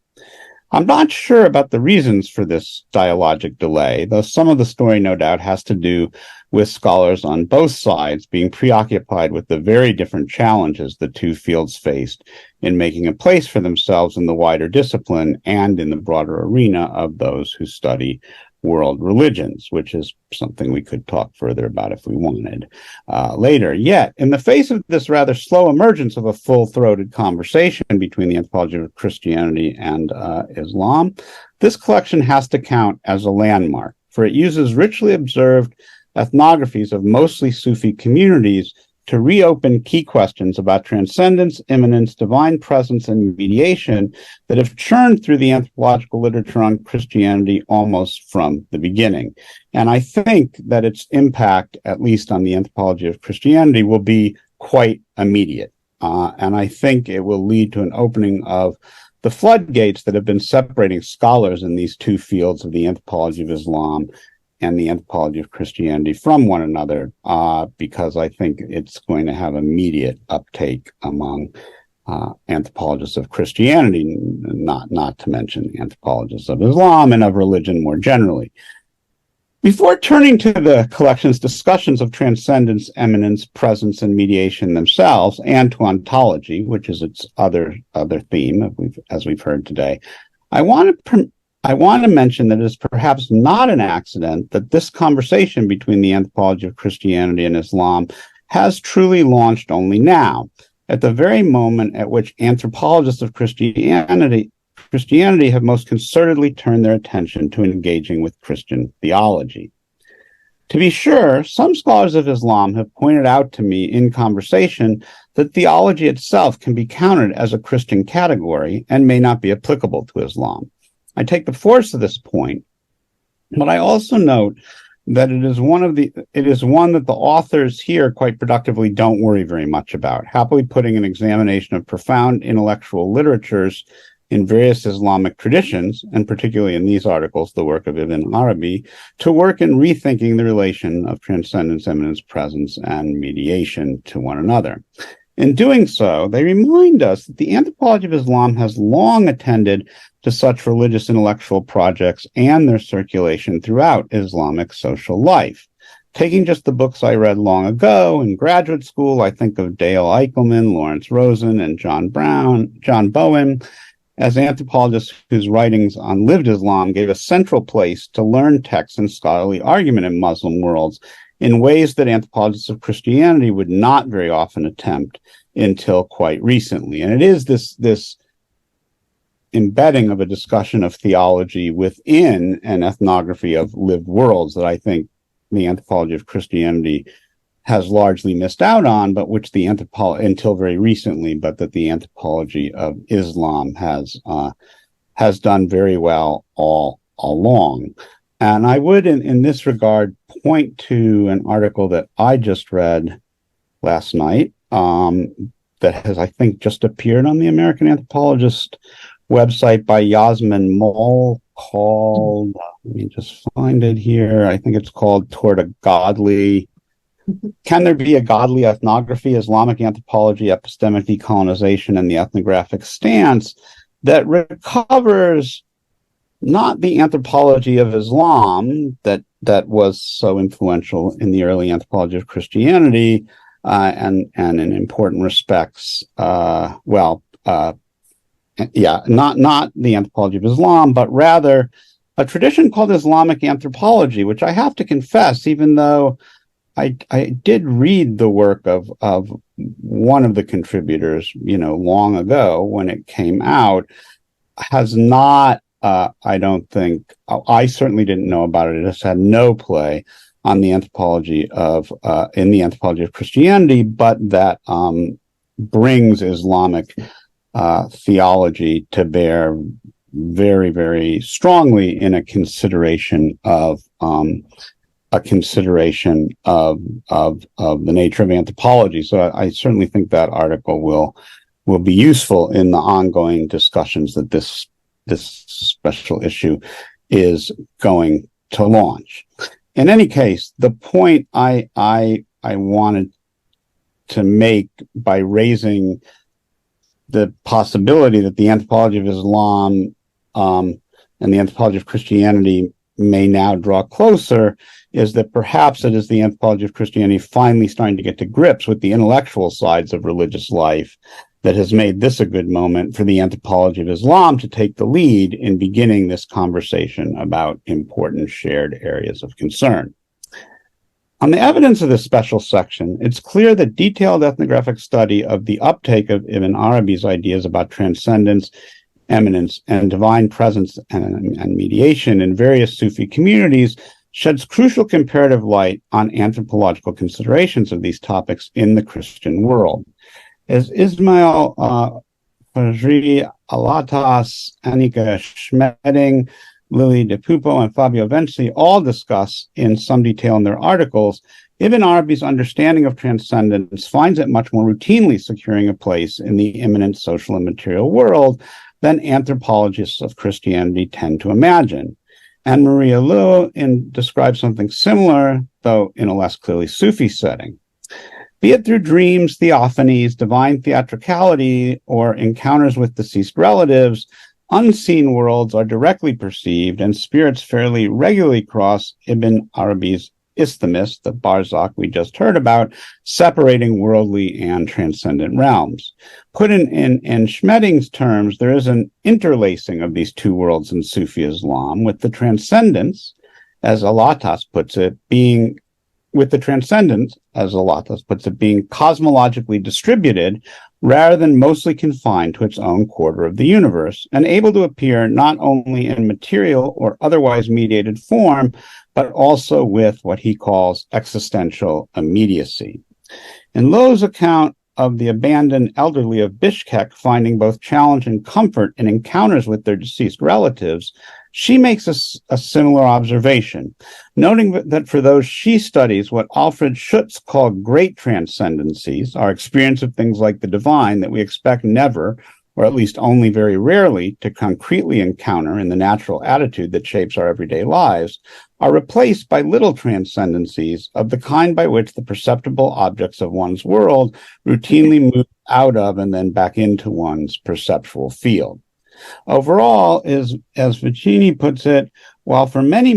S4: I'm not sure about the reasons for this dialogic delay, though some of the story no doubt has to do with scholars on both sides being preoccupied with the very different challenges the two fields faced in making a place for themselves in the wider discipline and in the broader arena of those who study world religions, which is something we could talk further about if we wanted later. Yet, in the face of this rather slow emergence of a full-throated conversation between the anthropology of Christianity and Islam, this collection has to count as a landmark, for it uses richly observed ethnographies of mostly Sufi communities to reopen key questions about transcendence, immanence, divine presence, and mediation that have churned through the anthropological literature on Christianity almost from the beginning. And I think that its impact, at least on the anthropology of Christianity, will be quite immediate. And I think it will lead to an opening of the floodgates that have been separating scholars in these two fields of the anthropology of Islam and the anthropology of Christianity from one another, because I think it's going to have immediate uptake among anthropologists of Christianity, not to mention anthropologists of Islam and of religion more generally. Before turning to the collection's discussions of transcendence, immanence, presence, and mediation themselves, and to ontology, which is its other theme, as we've heard today, I want to mention that it is perhaps not an accident that this conversation between the anthropology of Christianity and Islam has truly launched only now, at the very moment at which anthropologists of Christianity have most concertedly turned their attention to engaging with Christian theology. To be sure, some scholars of Islam have pointed out to me in conversation that theology itself can be counted as a Christian category and may not be applicable to Islam. I take the force of this point, but I also note that it is one that the authors here quite productively don't worry very much about, happily putting an examination of profound intellectual literatures in various Islamic traditions, and particularly in these articles, the work of Ibn Arabi, to work in rethinking the relation of transcendence, immanence, presence, and mediation to one another. In doing so, they remind us that the anthropology of Islam has long attended to such religious intellectual projects and their circulation throughout Islamic social life. Taking just the books I read long ago in graduate school, I think of Dale Eichelman, Lawrence Rosen, and John Bowen, as anthropologists whose writings on lived Islam gave a central place to learn texts and scholarly argument in Muslim worlds in ways that anthropologists of Christianity would not very often attempt until quite recently. And it is this embedding of a discussion of theology within an ethnography of lived worlds that I think the anthropology of Christianity has largely missed out on, but which the until very recently, but that the anthropology of Islam has done very well all along. And I would, in this regard, point to an article that I just read last night that has, I think, just appeared on the American Anthropologist website by Yasmin Moll called, let me just find it here. I think it's called Toward a Godly. Can there be a godly ethnography, Islamic anthropology, epistemic decolonization, and the ethnographic stance that recovers not the anthropology of Islam that was so influential in the early anthropology of Christianity, and in important respects, not the anthropology of Islam, but rather a tradition called Islamic anthropology, which I have to confess, even though I did read the work of one of the contributors, long ago when it came out, has not, I don't think, I certainly didn't know about it. It has had no play on the anthropology of, in the anthropology of Christianity, but that brings Islamic theology to bear very, very strongly in a consideration of the nature of anthropology. So I certainly think that article will be useful in the ongoing discussions that this special issue is going to launch. In any case, the point I wanted to make by raising the possibility that the anthropology of Islam and the anthropology of Christianity may now draw closer is that perhaps it is the anthropology of Christianity finally starting to get to grips with the intellectual sides of religious life that has made this a good moment for the anthropology of Islam to take the lead in beginning this conversation about important shared areas of concern. On the evidence of this special section, it's clear that detailed ethnographic study of the uptake of Ibn Arabi's ideas about transcendence, eminence, and divine presence and mediation in various Sufi communities sheds crucial comparative light on anthropological considerations of these topics in the Christian world. As Ismail Fajri Alatas, Annika Schmedding, Lili de Puppo, and Fabio Venci all discuss in some detail in their articles, Ibn Arabi's understanding of transcendence finds it much more routinely securing a place in the immanent social and material world than anthropologists of Christianity tend to imagine. And Maria Liu describes something similar, though in a less clearly Sufi setting. Be it through dreams, theophanies, divine theatricality, or encounters with deceased relatives, unseen worlds are directly perceived, and spirits fairly regularly cross Ibn Arabi's isthmus, the barzakh we just heard about, separating worldly and transcendent realms. Put in Schmedding's terms, there is an interlacing of these two worlds in Sufi Islam, with the transcendence, as Alatas puts it, being cosmologically distributed rather than mostly confined to its own quarter of the universe, and able to appear not only in material or otherwise mediated form, but also with what he calls existential immediacy. In Lowe's account of the abandoned elderly of Bishkek finding both challenge and comfort in encounters with their deceased relatives, she makes a similar observation, noting that for those she studies, what Alfred Schutz called great transcendencies, our experience of things like the divine that we expect never, or at least only very rarely, to concretely encounter in the natural attitude that shapes our everyday lives, are replaced by little transcendencies of the kind by which the perceptible objects of one's world routinely move out of and then back into one's perceptual field. Overall, as Vicini puts it, while for many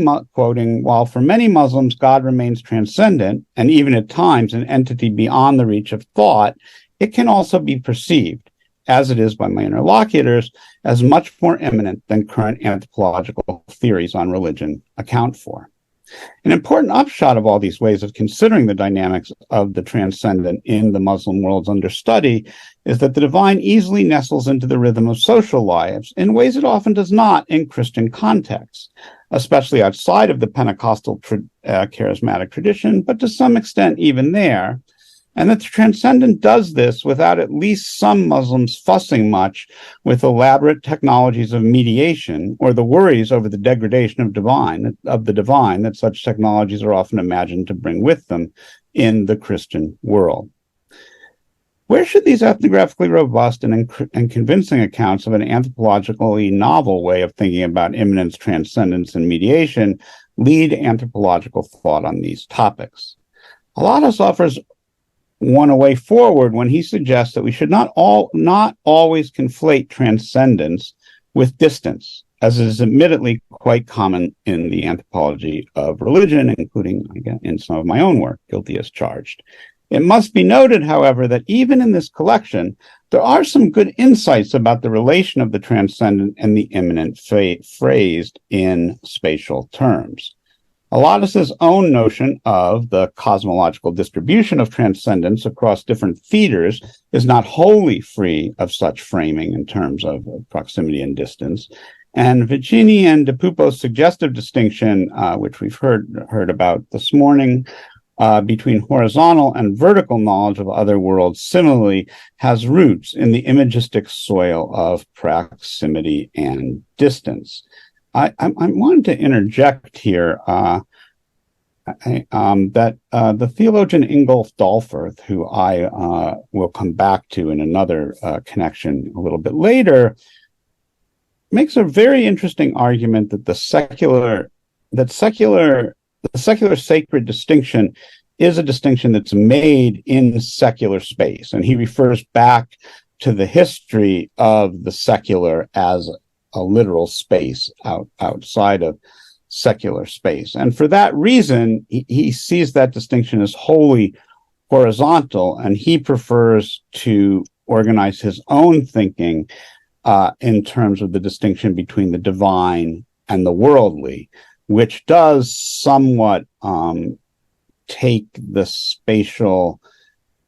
S4: Muslims God remains transcendent, and even at times an entity beyond the reach of thought, it can also be perceived, as it is by my interlocutors, as much more immanent than current anthropological theories on religion account for. An important upshot of all these ways of considering the dynamics of the transcendent in the Muslim worlds under study is that the divine easily nestles into the rhythm of social lives in ways it often does not in Christian contexts. especially outside of the Pentecostal charismatic tradition, but to some extent even there, and that the transcendent does this without at least some Muslims fussing much with elaborate technologies of mediation or the worries over the degradation of the divine that such technologies are often imagined to bring with them in the Christian world. Where should these ethnographically robust and convincing accounts of an anthropologically novel way of thinking about immanence, transcendence, and mediation lead anthropological thought on these topics? Alatas offers one a way forward when he suggests that we should not always conflate transcendence with distance, as is admittedly quite common in the anthropology of religion, including, again, in some of my own work, guilty as charged. It must be noted, however, that even in this collection, there are some good insights about the relation of the transcendent and the immanent phrased in spatial terms. Alatas's own notion of the cosmological distribution of transcendence across different theaters is not wholly free of such framing in terms of proximity and distance. And Vicini and Puppo's suggestive distinction, which we've heard about this morning, between horizontal and vertical knowledge of other worlds similarly has roots in the imagistic soil of proximity and distance. I wanted to interject here that the theologian Ingolf Dalforth, who I will come back to in another connection a little bit later, makes a very interesting argument that the secular sacred distinction is a distinction that's made in secular space, and he refers back to the history of the secular as a literal space outside of secular space. And for that reason, he sees that distinction as wholly horizontal, and he prefers to organize his own thinking in terms of the distinction between the divine and the worldly, which does somewhat take the spatial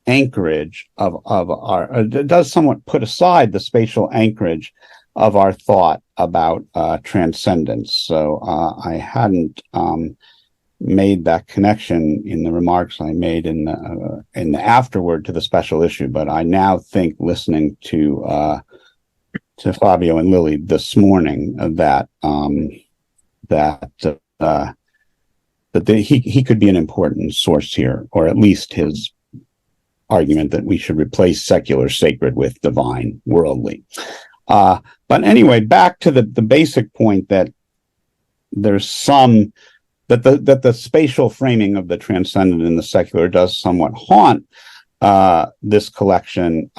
S4: anchorage does somewhat put aside the spatial anchorage of our thought about transcendence. So I hadn't made that connection in the remarks I made in the afterword to the special issue, but I now think, listening to Fabio and Lili this morning, that he could be an important source here, or at least his argument that we should replace secular sacred with divine worldly. But anyway, back to the basic point that there's that the spatial framing of the transcendent and the secular does somewhat haunt this collection.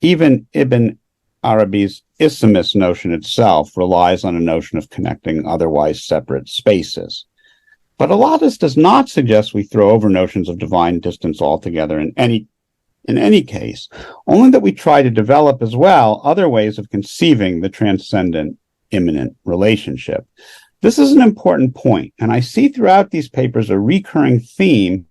S4: Even Ibn Arabi's isthmus notion itself relies on a notion of connecting otherwise separate spaces. But Alatas does not suggest we throw over notions of divine distance altogether in any case, only that we try to develop as well other ways of conceiving the transcendent immanent relationship. This is an important point, and I see throughout these papers a recurring theme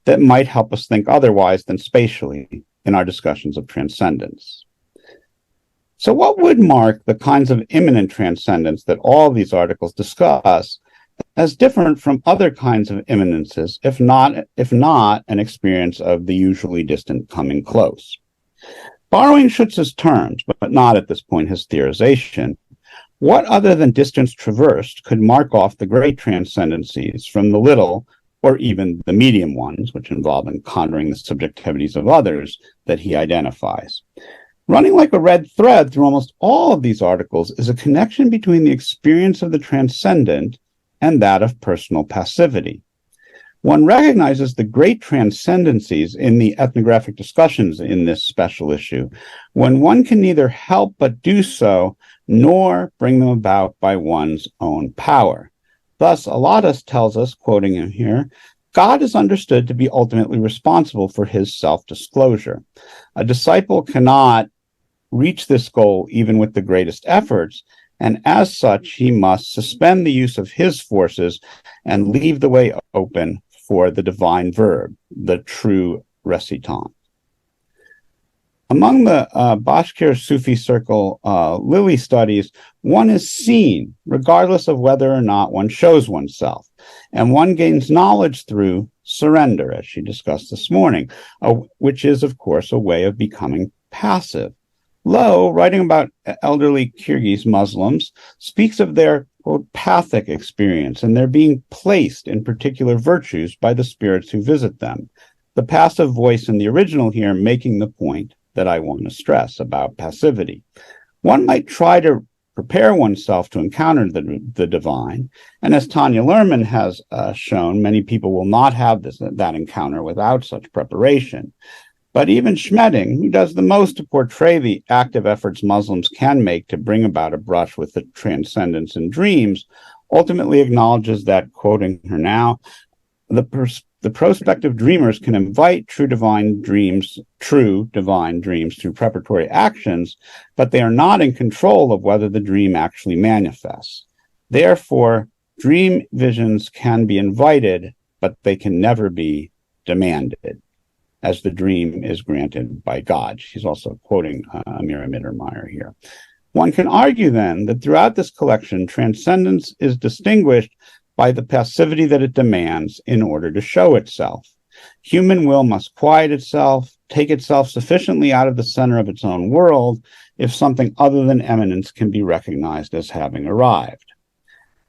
S4: that might help us think otherwise than spatially in our discussions of transcendence. So what would mark the kinds of immanent transcendence that all these articles discuss as different from other kinds of immanences, if not an experience of the usually distant coming close? Borrowing Schutz's terms, but not at this point his theorization, what other than distance traversed could mark off the great transcendencies from the little, or even the medium ones, which involve encountering the subjectivities of others that he identifies? Running like a red thread through almost all of these articles is a connection between the experience of the transcendent and that of personal passivity. One recognizes the great transcendencies in the ethnographic discussions in this special issue when one can neither help but do so, nor bring them about by one's own power. Thus, Alatas tells us, quoting him here, God is understood to be ultimately responsible for his self-disclosure. A disciple cannot reach this goal even with the greatest efforts, and as such, he must suspend the use of his forces and leave the way open for the divine verb, the true recitant. Among the Bashkir Sufi circle Lili studies, one is seen regardless of whether or not one shows oneself, and one gains knowledge through surrender, as she discussed this morning, which is, of course, a way of becoming passive. Lowe, writing about elderly Kyrgyz Muslims, speaks of their, quote, pathic experience and their being placed in particular virtues by the spirits who visit them. The passive voice in the original here making the point that I want to stress about passivity. One might try to prepare oneself to encounter the divine, and as Tanya Lerman has shown, many people will not have that encounter without such preparation. But even Schmedding, who does the most to portray the active efforts Muslims can make to bring about a brush with the transcendence in dreams, ultimately acknowledges that, quoting her now, the prospective dreamers can invite true divine dreams through preparatory actions, but they are not in control of whether the dream actually manifests. Therefore, dream visions can be invited, but they can never be demanded, as the dream is granted by God. She's also quoting Amira Mittermeier here. One can argue then that throughout this collection, transcendence is distinguished by the passivity that it demands in order to show itself. Human will must quiet itself, take itself sufficiently out of the center of its own world, if something other than eminence can be recognized as having arrived.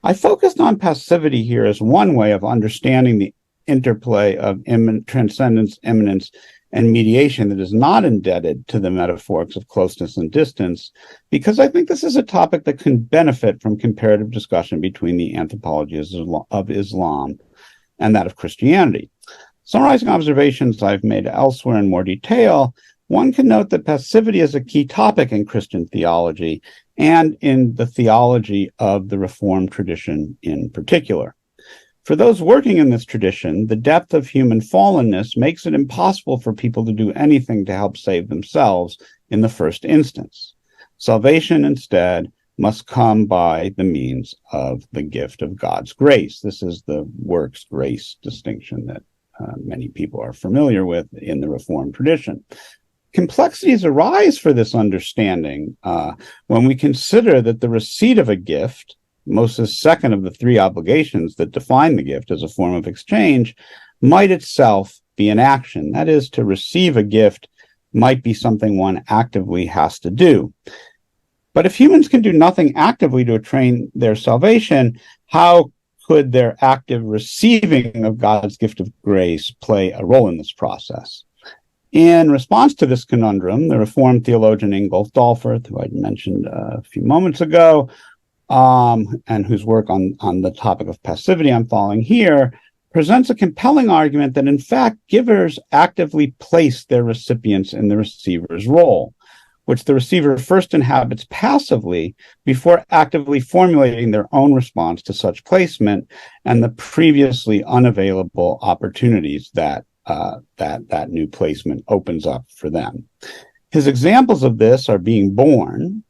S4: I focused on passivity here as one way of understanding the interplay of transcendence, immanence, and mediation that is not indebted to the metaphorics of closeness and distance, because I think this is a topic that can benefit from comparative discussion between the anthropologies of Islam and that of Christianity. Summarizing observations I've made elsewhere in more detail, one can note that passivity is a key topic in Christian theology and in the theology of the Reformed tradition in particular. For those working in this tradition, the depth of human fallenness makes it impossible for people to do anything to help save themselves in the first instance. Salvation, instead, must come by the means of the gift of God's grace. This is the works-grace distinction that many people are familiar with in the Reformed tradition. Complexities arise for this understanding when we consider that the receipt of a gift, Moses' second of the three obligations that define the gift as a form of exchange, might itself be an action. That is, to receive a gift might be something one actively has to do. But if humans can do nothing actively to attain their salvation, how could their active receiving of God's gift of grace play a role in this process? In response to this conundrum, the Reformed theologian Ingolf Dalforth, who I mentioned a few moments ago, and whose work on the topic of passivity I'm following here, presents a compelling argument that, in fact, givers actively place their recipients in the receiver's role, which the receiver first inhabits passively before actively formulating their own response to such placement and the previously unavailable opportunities that new placement opens up for them. His examples of this are being born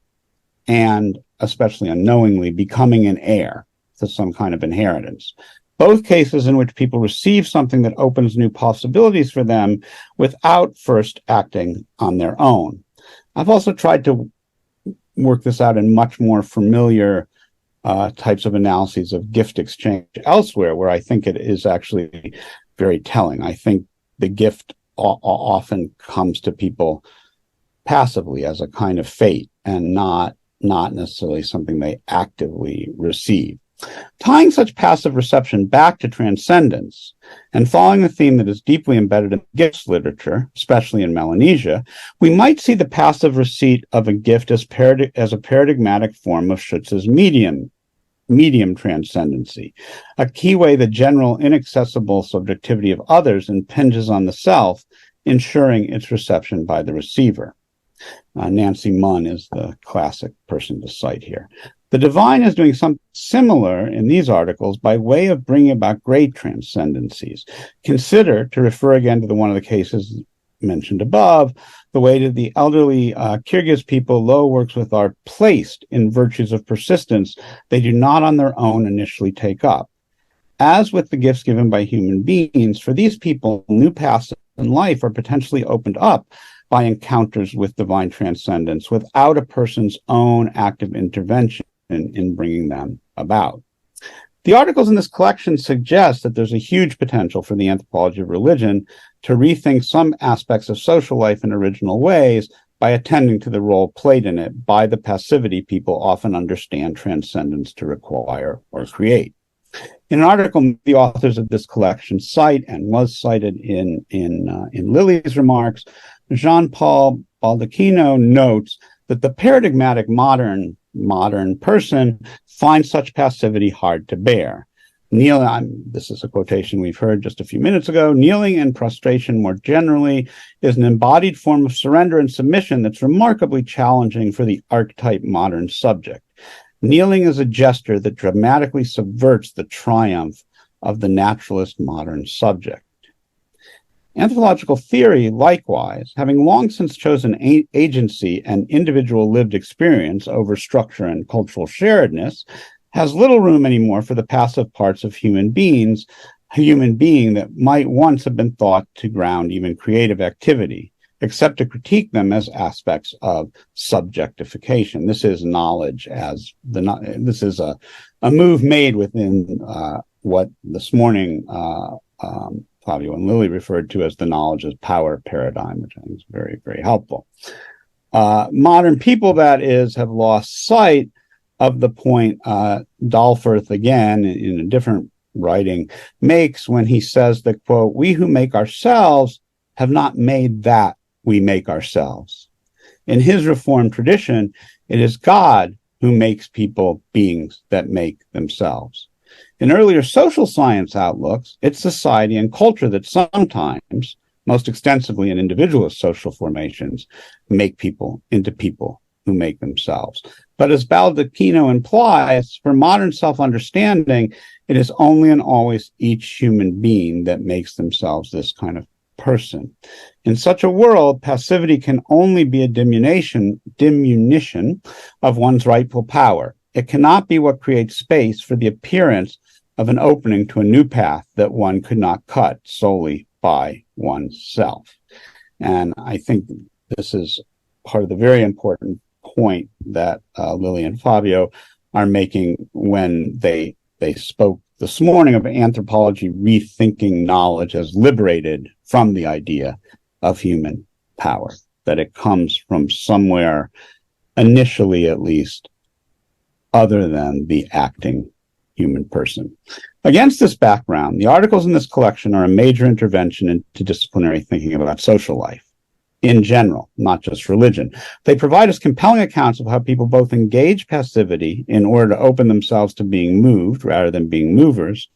S4: and, especially unknowingly, becoming an heir to some kind of inheritance. Both cases in which people receive something that opens new possibilities for them without first acting on their own. I've also tried to work this out in much more familiar types of analyses of gift exchange elsewhere, where I think it is actually very telling. I think the gift often comes to people passively as a kind of fate and not necessarily something they actively receive. Tying such passive reception back to transcendence and following the theme that is deeply embedded in gifts literature, especially in Melanesia, we might see the passive receipt of a gift as a paradigmatic form of Schutz's medium transcendency, a key way the general inaccessible subjectivity of others impinges on the self, ensuring its reception by the receiver. Nancy Munn is the classic person to cite here. The divine is doing something similar in these articles by way of bringing about great transcendencies. Consider, to refer again to one of the cases mentioned above, the way that the elderly Kyrgyz people Lowe works with are placed in virtues of persistence they do not on their own initially take up. As with the gifts given by human beings, for these people, new paths in life are potentially opened up by encounters with divine transcendence without a person's own active intervention in bringing them about. The articles in this collection suggest that there's a huge potential for the anthropology of religion to rethink some aspects of social life in original ways by attending to the role played in it by the passivity people often understand transcendence to require or create. In an article the authors of this collection cite and was cited in Lili's remarks, Jean-Paul Baldacchino notes that the paradigmatic modern person finds such passivity hard to bear. This is a quotation we've heard just a few minutes ago. Kneeling and prostration more generally is an embodied form of surrender and submission that's remarkably challenging for the archetype modern subject. Kneeling is a gesture that dramatically subverts the triumph of the naturalist modern subject. Anthropological theory, likewise, having long since chosen agency and individual lived experience over structure and cultural sharedness, has little room anymore for the passive parts of human being that might once have been thought to ground even creative activity, except to critique them as aspects of subjectification. This is knowledge this is a move made within what this morning Fabio and Lili referred to as the knowledge as power paradigm, which I think is very, very helpful. Modern people, that is, have lost sight of the point Dalforth, again, in a different writing, makes when he says that, quote, "We who make ourselves have not made that we make ourselves." In his Reformed tradition, it is God who makes people beings that make themselves. In earlier social science outlooks, it's society and culture that sometimes, most extensively in individualist social formations, make people into people who make themselves. But as Baldacchino implies, for modern self-understanding, it is only and always each human being that makes themselves this kind of person. In such a world, passivity can only be a diminution of one's rightful power. It cannot be what creates space for the appearance of an opening to a new path that one could not cut solely by oneself. And I think this is part of the very important point that Lili and Fabio are making when they spoke this morning of anthropology rethinking knowledge as liberated from the idea of human power, that it comes from somewhere, initially at least, other than the acting human person. Against this background, the articles in this collection are a major intervention into disciplinary thinking about social life in general, not just religion. They provide us compelling accounts of how people both engage passivity in order to open themselves to being moved rather than being movers,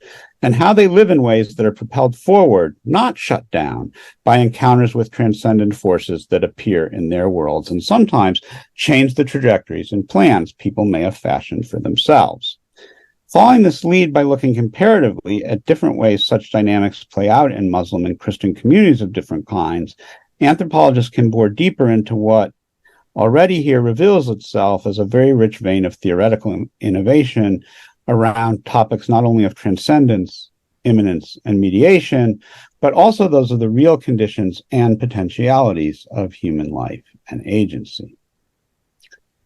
S4: and how they live in ways that are propelled forward, not shut down, by encounters with transcendent forces that appear in their worlds and sometimes change the trajectories and plans people may have fashioned for themselves. Following this lead by looking comparatively at different ways such dynamics play out in Muslim and Christian communities of different kinds, anthropologists can bore deeper into what already here reveals itself as a very rich vein of theoretical innovation around topics not only of transcendence, immanence, and mediation, but also those of the real conditions and potentialities of human life and agency.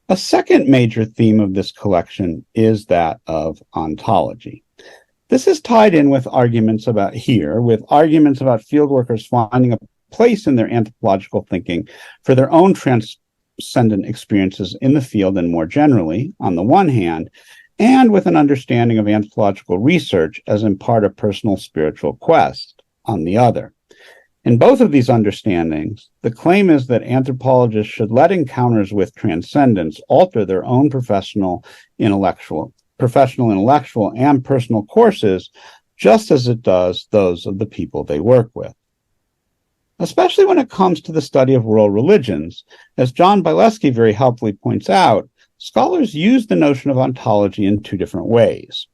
S4: A second major theme of this collection is that of ontology. This is tied in with arguments about fieldworkers finding a place in their anthropological thinking for their own transcendent experiences in the field and more generally, on the one hand, and with an understanding of anthropological research as in part a personal spiritual quest, on the other. In both of these understandings, the claim is that anthropologists should let encounters with transcendence alter their own professional, intellectual, and personal courses, just as it does those of the people they work with. Especially when it comes to the study of world religions, as John Bileski very helpfully points out, scholars use the notion of ontology in two different ways.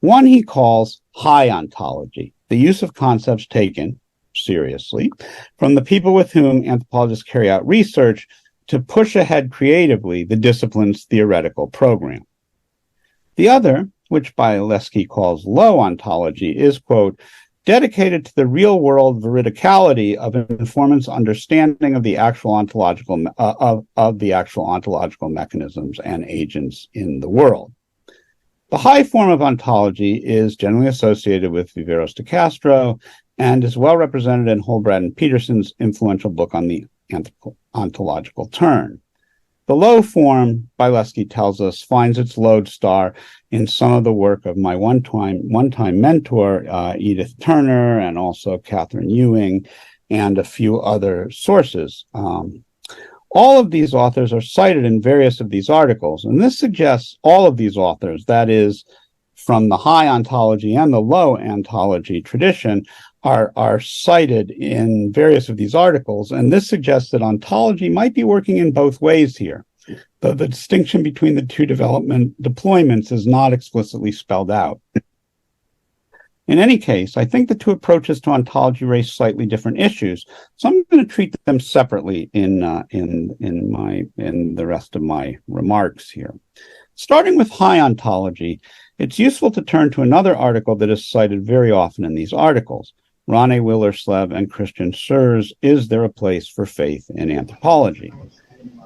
S4: One he calls high ontology, the use of concepts taken seriously from the people with whom anthropologists carry out research to push ahead creatively the discipline's theoretical program. The other, which Bileski calls low ontology, is, quote, dedicated to the real-world veridicality of informant's understanding of the actual ontological ontological mechanisms and agents in the world. The high form of ontology is generally associated with Viveros de Castro and is well represented in Holbrad and Peterson's influential book on the ontological turn. The low form, Bileski tells us, finds its lodestar in some of the work of my one-time mentor, Edith Turner, and also Catherine Ewing, and a few other sources. All of these authors are cited in various of these articles, and this suggests all of these authors, that is, from the high ontology and the low ontology tradition, are cited in various of these articles, and this suggests that ontology might be working in both ways here, though the distinction between the two deployments is not explicitly spelled out. In any case, I think the two approaches to ontology raise slightly different issues, so I'm going to treat them separately in the rest of my remarks here. Starting with high ontology, it's useful to turn to another article that is cited very often in these articles. Rane Willerslev and Christian Sears, Is There a Place for Faith in Anthropology?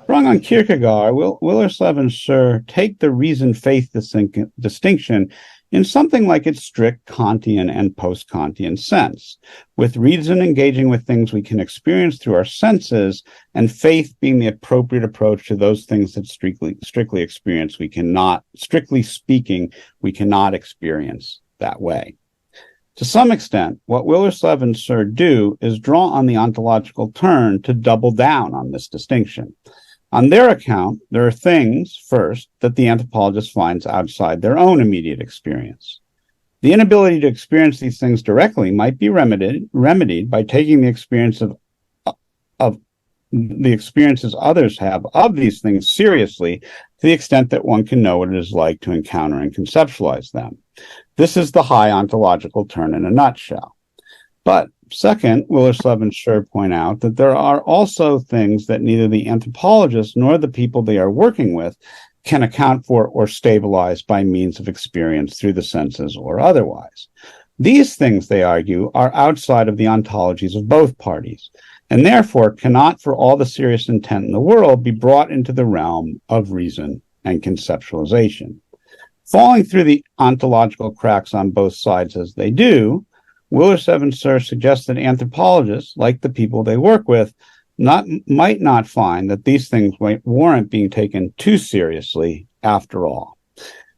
S4: Sprung on Kierkegaard, Willerslev and Sears take the reason-faith distinction in something like its strict Kantian and post-Kantian sense, with reason engaging with things we can experience through our senses, and faith being the appropriate approach to those things that strictly experience strictly speaking, we cannot experience that way. To some extent, what Willerslev and Sears do is draw on the ontological turn to double down on this distinction. On their account, there are things, first, that the anthropologist finds outside their own immediate experience. The inability to experience these things directly might be remedied by taking the experience of the experiences others have of these things seriously, to the extent that one can know what it is like to encounter and conceptualize them. This is the high ontological turn in a nutshell. But second, Willerslev and Sears point out that there are also things that neither the anthropologist nor the people they are working with can account for or stabilize by means of experience through the senses or otherwise. These things, they argue, are outside of the ontologies of both parties, and therefore cannot, for all the serious intent in the world, be brought into the realm of reason and conceptualization. Falling through the ontological cracks on both sides as they do, Willerslev and Sears suggest that anthropologists, like the people they work with, might not find that these things might warrant being taken too seriously after all.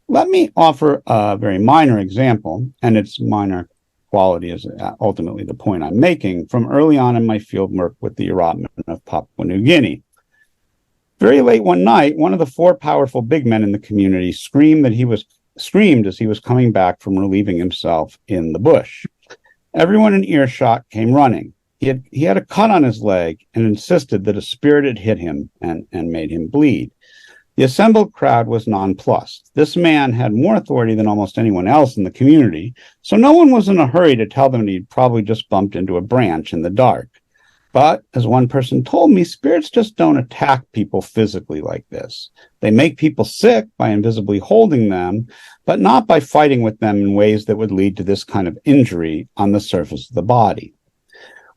S4: Let me offer a very minor example, and its minor quality is ultimately the point I'm making, from early on in my field work with the allotment of Papua New Guinea. Very late one night, one of the four powerful big men in the community screamed as he was coming back from relieving himself in the bush. Everyone in earshot came running. He had a cut on his leg and insisted that a spirit had hit him and made him bleed. The assembled crowd was nonplussed. This man had more authority than almost anyone else in the community, so no one was in a hurry to tell them he'd probably just bumped into a branch in the dark. But, as one person told me, spirits just don't attack people physically like this. They make people sick by invisibly holding them, but not by fighting with them in ways that would lead to this kind of injury on the surface of the body.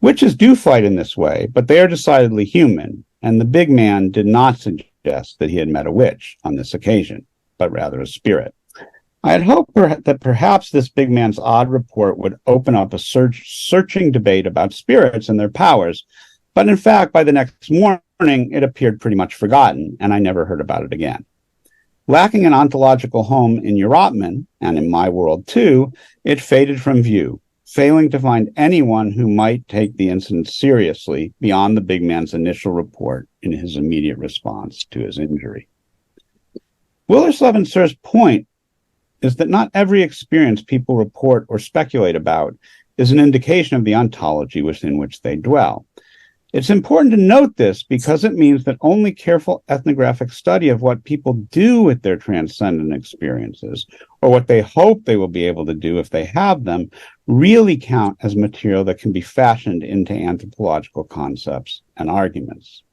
S4: Witches do fight in this way, but they are decidedly human, and the big man did not suggest that he had met a witch on this occasion, but rather a spirit. I had hoped that perhaps this big man's odd report would open up a searching debate about spirits and their powers, but in fact, by the next morning, it appeared pretty much forgotten, and I never heard about it again. Lacking an ontological home in Eurotman, and in my world too, it faded from view, failing to find anyone who might take the incident seriously beyond the big man's initial report in his immediate response to his injury. Willerslev and Sears' point is that not every experience people report or speculate about is an indication of the ontology within which they dwell. It's important to note this because it means that only careful ethnographic study of what people do with their transcendent experiences, or what they hope they will be able to do if they have them, really count as material that can be fashioned into anthropological concepts and arguments.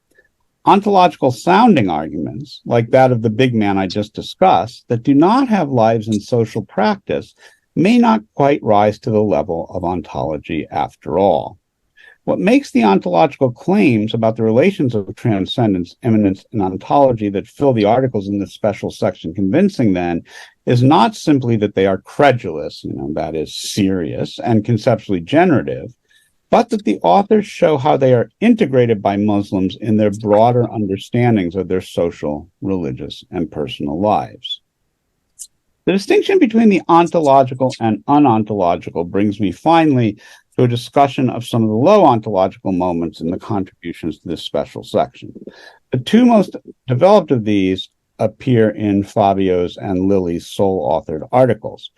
S4: Ontological sounding arguments, like that of the big man I just discussed, that do not have lives in social practice, may not quite rise to the level of ontology after all. What makes the ontological claims about the relations of transcendence, immanence, and ontology that fill the articles in this special section convincing, then, is not simply that they are credulous, that is serious, and conceptually generative, but that the authors show how they are integrated by Muslims in their broader understandings of their social, religious, and personal lives. The distinction between the ontological and unontological brings me finally to a discussion of some of the low ontological moments in the contributions to this special section. The two most developed of these appear in Fabio's and Lili's sole-authored articles.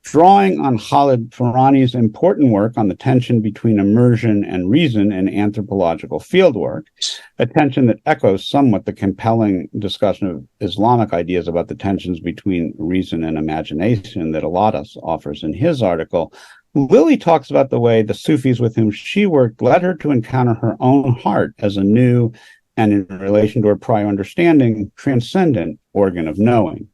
S4: Drawing on Khalid Farani's important work on the tension between immersion and reason in anthropological fieldwork, a tension that echoes somewhat the compelling discussion of Islamic ideas about the tensions between reason and imagination that Alatas offers in his article, Lili talks about the way the Sufis with whom she worked led her to encounter her own heart as a new, and in relation to her prior understanding, transcendent organ of knowing.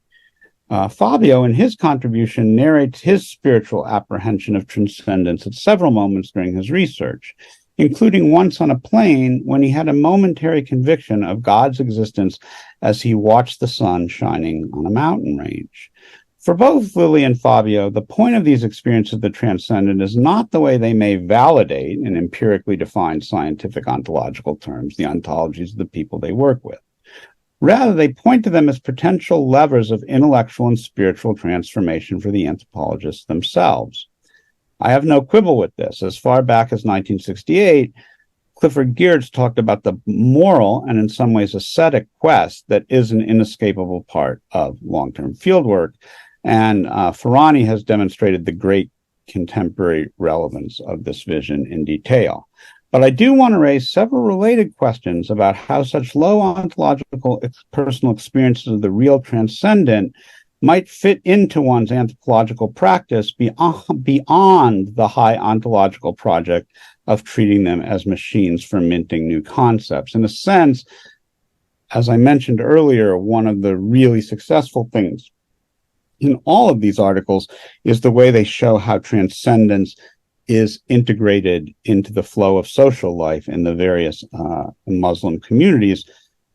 S4: Fabio, in his contribution, narrates his spiritual apprehension of transcendence at several moments during his research, including once on a plane when he had a momentary conviction of God's existence as he watched the sun shining on a mountain range. For both Lili and Fabio, the point of these experiences of the transcendent is not the way they may validate in empirically defined scientific ontological terms the ontologies of the people they work with. Rather, they point to them as potential levers of intellectual and spiritual transformation for the anthropologists themselves. I have no quibble with this. As far back as 1968, Clifford Geertz talked about the moral and in some ways ascetic quest that is an inescapable part of long-term fieldwork, and Farani has demonstrated the great contemporary relevance of this vision in detail. But I do want to raise several related questions about how such low ontological personal experiences of the real transcendent might fit into one's anthropological practice beyond the high ontological project of treating them as machines for minting new concepts. In a sense, as I mentioned earlier, one of the really successful things in all of these articles is the way they show how transcendence is integrated into the flow of social life in the various Muslim communities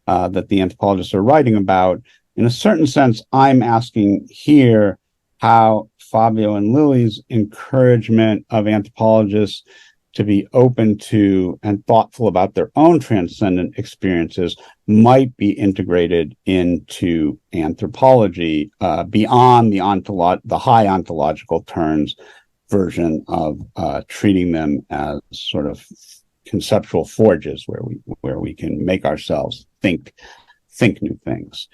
S4: that the anthropologists are writing about. In a certain sense, I'm asking here how Fabio and Lili's encouragement of anthropologists to be open to and thoughtful about their own transcendent experiences might be integrated into anthropology beyond the high ontological terms version of treating them as sort of conceptual forges where we can make ourselves think new things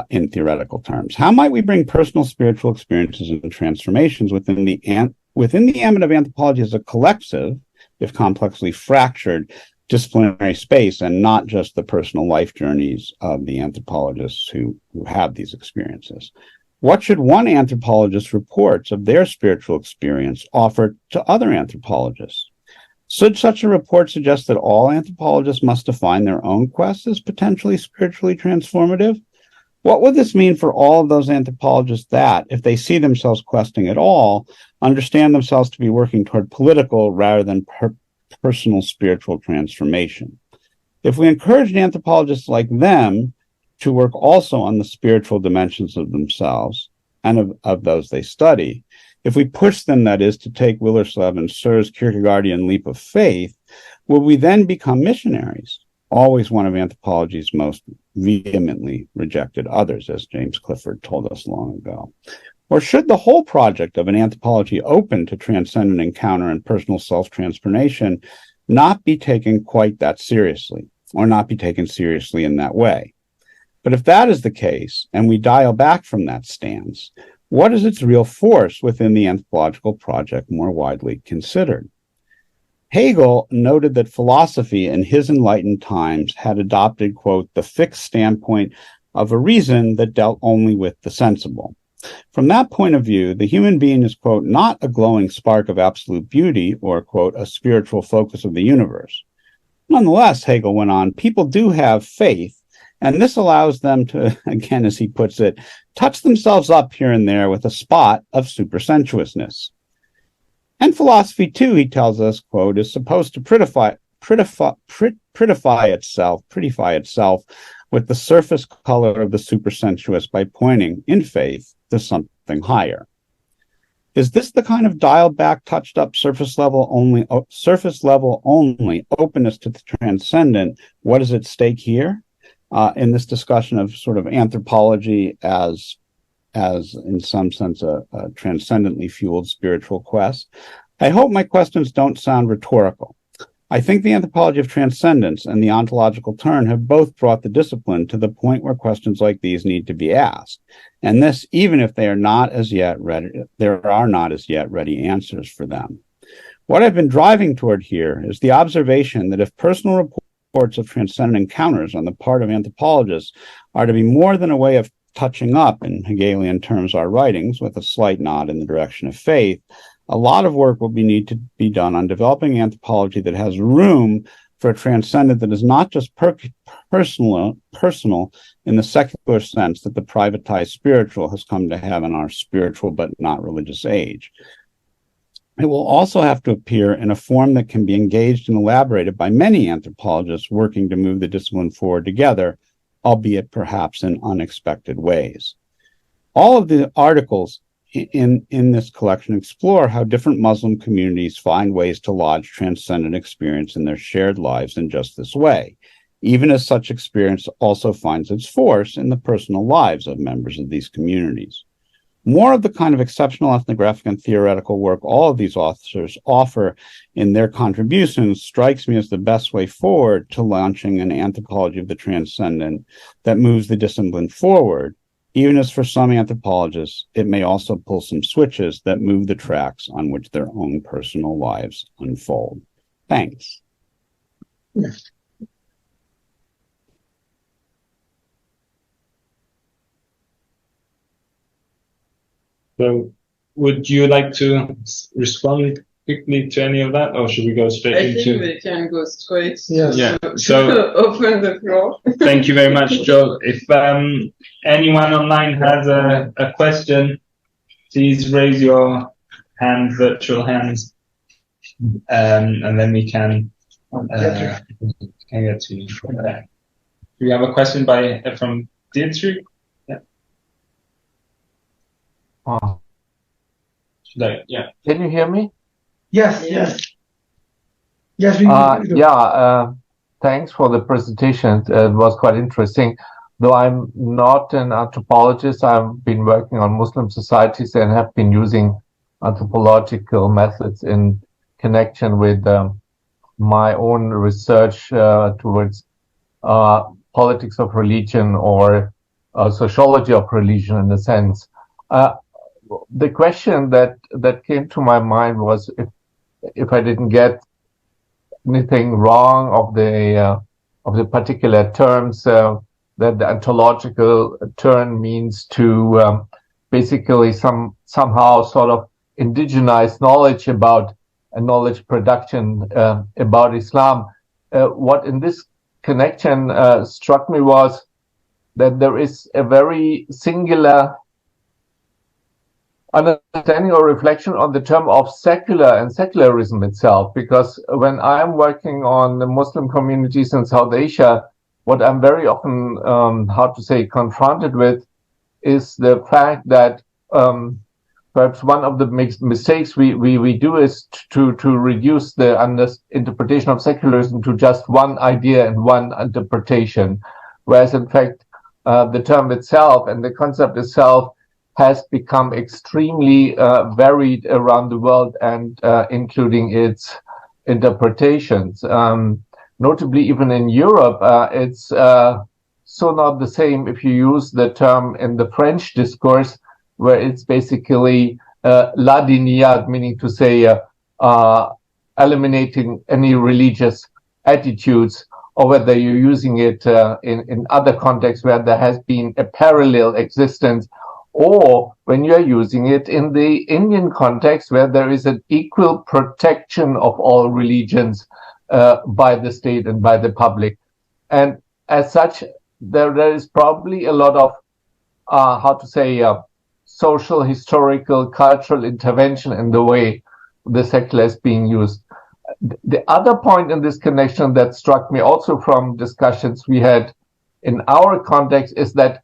S4: in theoretical terms. How might we bring personal spiritual experiences and transformations within the ambit of anthropology as a collective, if complexly fractured, disciplinary space, and not just the personal life journeys of the anthropologists who have these experiences? What should one anthropologist's reports of their spiritual experience offer to other anthropologists? Should such a report suggest that all anthropologists must define their own quest as potentially spiritually transformative? What would this mean for all of those anthropologists that, if they see themselves questing at all, understand themselves to be working toward political rather than personal spiritual transformation? If we encouraged anthropologists like them to work also on the spiritual dimensions of themselves and of those they study, if we push them, that is, to take Willerslev and Searle's Kierkegaardian leap of faith, will we then become missionaries? Always one of anthropology's most vehemently rejected others, as James Clifford told us long ago. Or should the whole project of an anthropology open to transcendent encounter and personal self-transformation not be taken quite that seriously, or not be taken seriously in that way? But if that is the case, and we dial back from that stance, what is its real force within the anthropological project more widely considered? Hegel noted that philosophy in his enlightened times had adopted, quote, the fixed standpoint of a reason that dealt only with the sensible. From that point of view, the human being is, quote, not a glowing spark of absolute beauty or, quote, a spiritual focus of the universe. Nonetheless, Hegel went on, people do have faith, And this allows them to, again, as he puts it, touch themselves up here and there with a spot of supersensuousness. And philosophy, too, he tells us, quote, is supposed to prettify itself with the surface color of the supersensuous by pointing, in faith, to something higher. Is this the kind of dialed back, touched up, surface level only openness to the transcendent? What is at stake here in this discussion of sort of anthropology as in some sense a transcendently fueled spiritual quest? I hope my questions don't sound rhetorical. I think the anthropology of transcendence and the ontological turn have both brought the discipline to the point where questions like these need to be asked. And this, even if they are not as yet ready, there are not as yet ready answers for them. What I've been driving toward here is the observation that if personal reports of transcendent encounters on the part of anthropologists are to be more than a way of touching up, in Hegelian terms, our writings with a slight nod in the direction of faith, a lot of work will need to be done on developing anthropology that has room for a transcendent that is not just personal in the secular sense that the privatized spiritual has come to have in our spiritual but not religious age. It will also have to appear in a form that can be engaged and elaborated by many anthropologists working to move the discipline forward together, albeit perhaps in unexpected ways. All of the articles in this collection explore how different Muslim communities find ways to lodge transcendent experience in their shared lives in just this way, even as such experience also finds its force in the personal lives of members of these communities. More of the kind of exceptional ethnographic and theoretical work all of these authors offer in their contributions strikes me as the best way forward to launching an anthropology of the transcendent that moves the discipline forward, even as for some anthropologists, it may also pull some switches that move the tracks on which their own personal lives unfold. Thanks.
S1: Yes.
S3: So, would you like to respond quickly to any of that, or should we go straight into?
S2: I think we can go straight.
S1: Yes.
S3: Yeah. So
S2: open the floor.
S3: Thank you very much, Joel. If anyone online has a question, please raise your hand, virtual hands, and then we can get to you. Do we have a question from Dietrich? Yeah. Yeah.
S5: Can you hear me?
S1: Yes, yes. Yes, we do.
S5: Thanks for the presentation. It was quite interesting. Though I'm not an anthropologist, I've been working on Muslim societies and have been using anthropological methods in connection with my own research towards politics of religion or sociology of religion in a sense. The question that came to my mind was if I didn't get anything wrong of the particular terms that the ontological term means to basically somehow sort of indigenize knowledge about knowledge production about Islam. What in this connection struck me was that there is a very singular understanding or reflection on the term of secular and secularism itself, because when I'm working on the Muslim communities in South Asia, what I'm very often, confronted with is the fact that perhaps one of the mistakes we do is to reduce the interpretation of secularism to just one idea and one interpretation, whereas in fact the term itself and the concept itself has become extremely varied around the world and including its interpretations. Notably, even in Europe, it's so not the same if you use the term in the French discourse, where it's basically ladiniyat, meaning to say eliminating any religious attitudes, or whether you're using it in other contexts where there has been a parallel existence, or when you're using it in the Indian context where there is an equal protection of all religions by the state and by the public. And as such, there is probably a lot of social, historical, cultural intervention in the way the secular is being used. The other point in this connection that struck me also from discussions we had in our context is that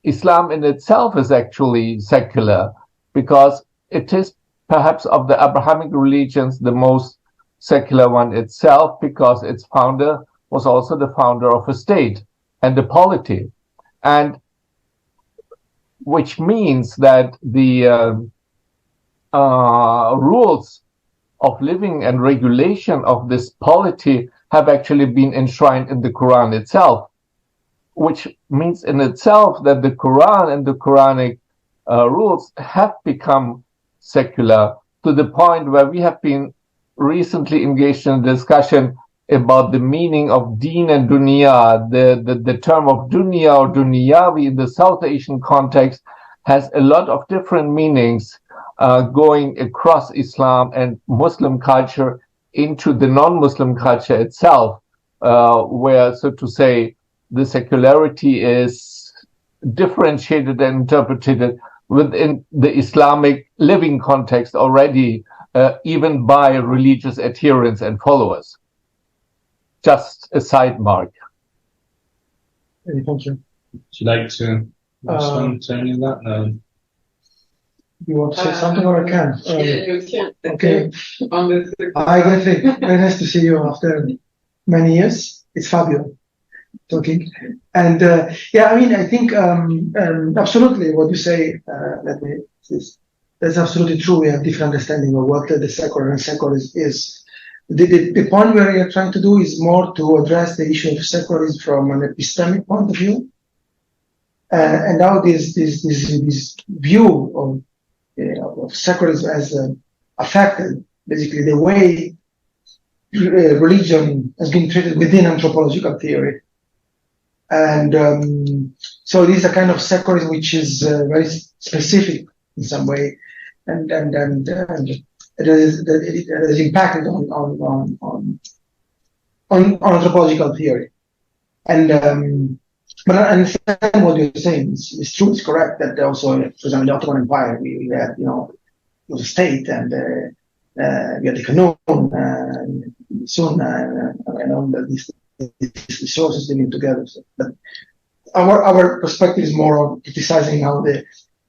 S5: Islam in itself is actually secular, because it is perhaps of the Abrahamic religions the most secular one itself, because its founder was also the founder of a state and a polity, and which means that the rules of living and regulation of this polity have actually been enshrined in the Quran itself, which means in itself that the Quran and the Quranic rules have become secular, to the point where we have been recently engaged in a discussion about the meaning of deen and dunya. The term of dunya or dunyawi in the South Asian context has a lot of different meanings, going across Islam and Muslim culture into the non-Muslim culture itself, where, so to say, the secularity is differentiated and interpreted within the Islamic living context already, even by religious adherents and followers. Just a side mark.
S1: Thank you.
S3: Would you like to respond to any of that? No.
S1: You want to say something, or I can?
S2: Yeah, you can.
S1: Okay.
S2: Understood.
S1: Hi, Griffith. Very nice to see you after many years. It's Fabio talking. And yeah, I mean, I think absolutely what you say, that's absolutely true. We have different understanding of what the secular and secular is. The point we are trying to do is more to address the issue of secularism from an epistemic point of view. And now this view of secularism as affected basically the way religion has been treated within anthropological theory. And so it is a kind of secularism which is very specific in some way, and it has impacted on anthropological theory. And but I understand what you're saying. It's true. It's correct that also, for example, the Ottoman Empire, we had, it was a state, and we had the Qanun, soon, that these sources living together. So, but our perspective is more on criticizing how the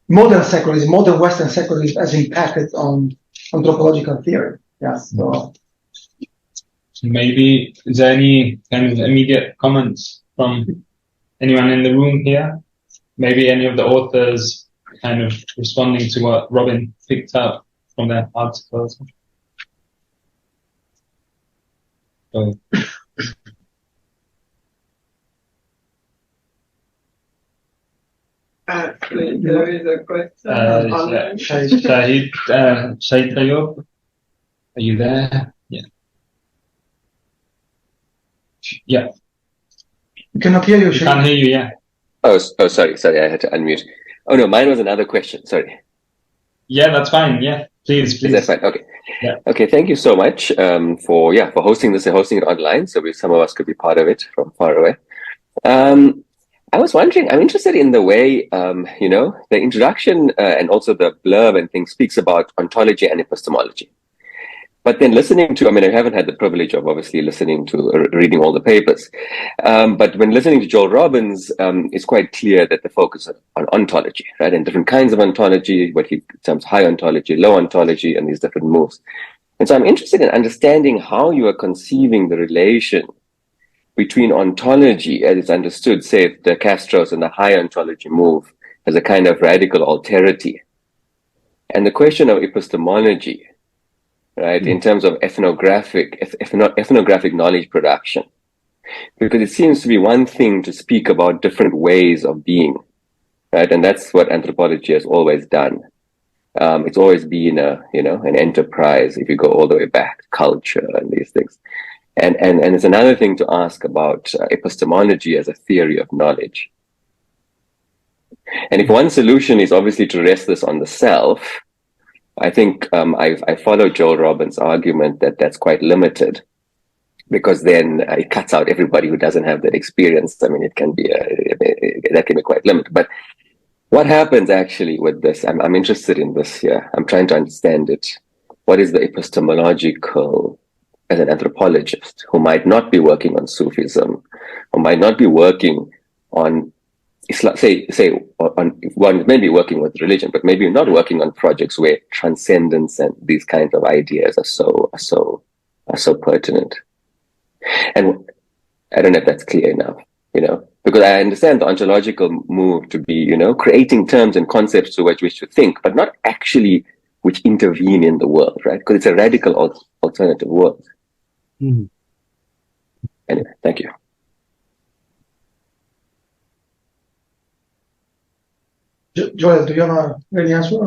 S1: modern secularism, modern Western secularism, has impacted on anthropological theory. Yeah. So
S3: maybe is there any kind of immediate comments from anyone in the room here? Maybe any of the authors kind of responding to what Robin picked up from their articles. So.
S2: There is a question.
S3: Shahid Tayyub, are you there? Yeah. Yeah.
S1: we cannot hear you.
S3: Can't hear you. Yeah.
S6: Oh, sorry. I had to unmute. Oh no, mine was another question. Sorry.
S3: Yeah, that's fine. Yeah, please.
S6: Is that fine? Okay.
S3: Yeah.
S6: Okay. Thank you so much for hosting this and hosting it online, so some of us could be part of it from far away. I was wondering, I'm interested in the way, the introduction and also the blurb and things speaks about ontology and epistemology. But then listening to, I haven't had the privilege of obviously listening to, reading all the papers. But when listening to Joel Robbins, it's quite clear that the focus is on ontology, right? And different kinds of ontology, what he terms high ontology, low ontology, and these different moves. And so I'm interested in understanding how you are conceiving the relation between ontology, as it's understood, say, the Castros and the high ontology move as a kind of radical alterity, and the question of epistemology, right, in terms of ethnographic knowledge production, because it seems to be one thing to speak about different ways of being, right, and that's what anthropology has always done. It's always been an enterprise. If you go all the way back, culture and these things. And it's another thing to ask about epistemology as a theory of knowledge. And if one solution is obviously to rest this on the self, I think I follow Joel Robbins' argument that that's quite limited, because then it cuts out everybody who doesn't have that experience. I mean, it can be that can be quite limited. But what happens actually with this? I'm interested in this here. I'm trying to understand it. What is the epistemological, as an anthropologist who might not be working on Sufism, who might not be working on Islam, say on one maybe working with religion, but maybe not working on projects where transcendence and these kinds of ideas are so pertinent. And I don't know if that's clear enough, because I understand the ontological move to be, creating terms and concepts to which we should think, but not actually which intervene in the world, right? Because it's a radical alternative world.
S4: Mm-hmm.
S6: Anyway, thank you.
S1: Joel, do you have any answer?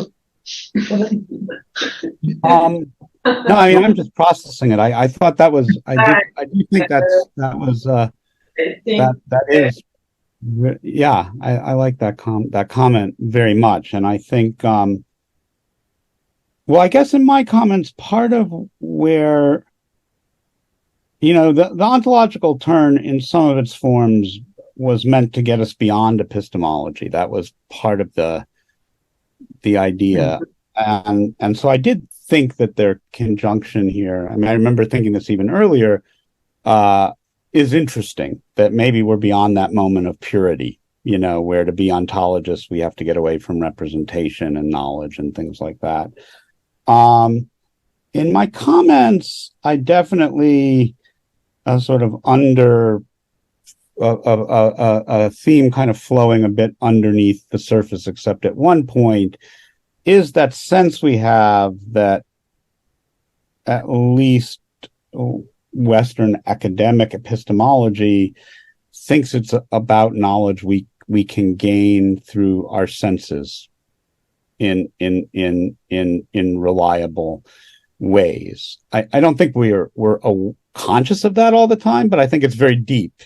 S4: No, I mean, I'm just processing it. I thought that was, I do think that is, yeah, I like that comment very much. And I think, well, I guess in my comments, part of where, the ontological turn in some of its forms was meant to get us beyond epistemology. That was part of the idea. And so I did think that their conjunction here, I mean, I remember thinking this even earlier, is interesting, that maybe we're beyond that moment of purity, where to be ontologists, we have to get away from representation and knowledge and things like that. In my comments, I definitely sort of under a theme kind of flowing a bit underneath the surface, except at one point, is that sense we have that at least Western academic epistemology thinks it's about knowledge we can gain through our senses in reliable ways. I don't think we're conscious of that all the time, but I think it's very deep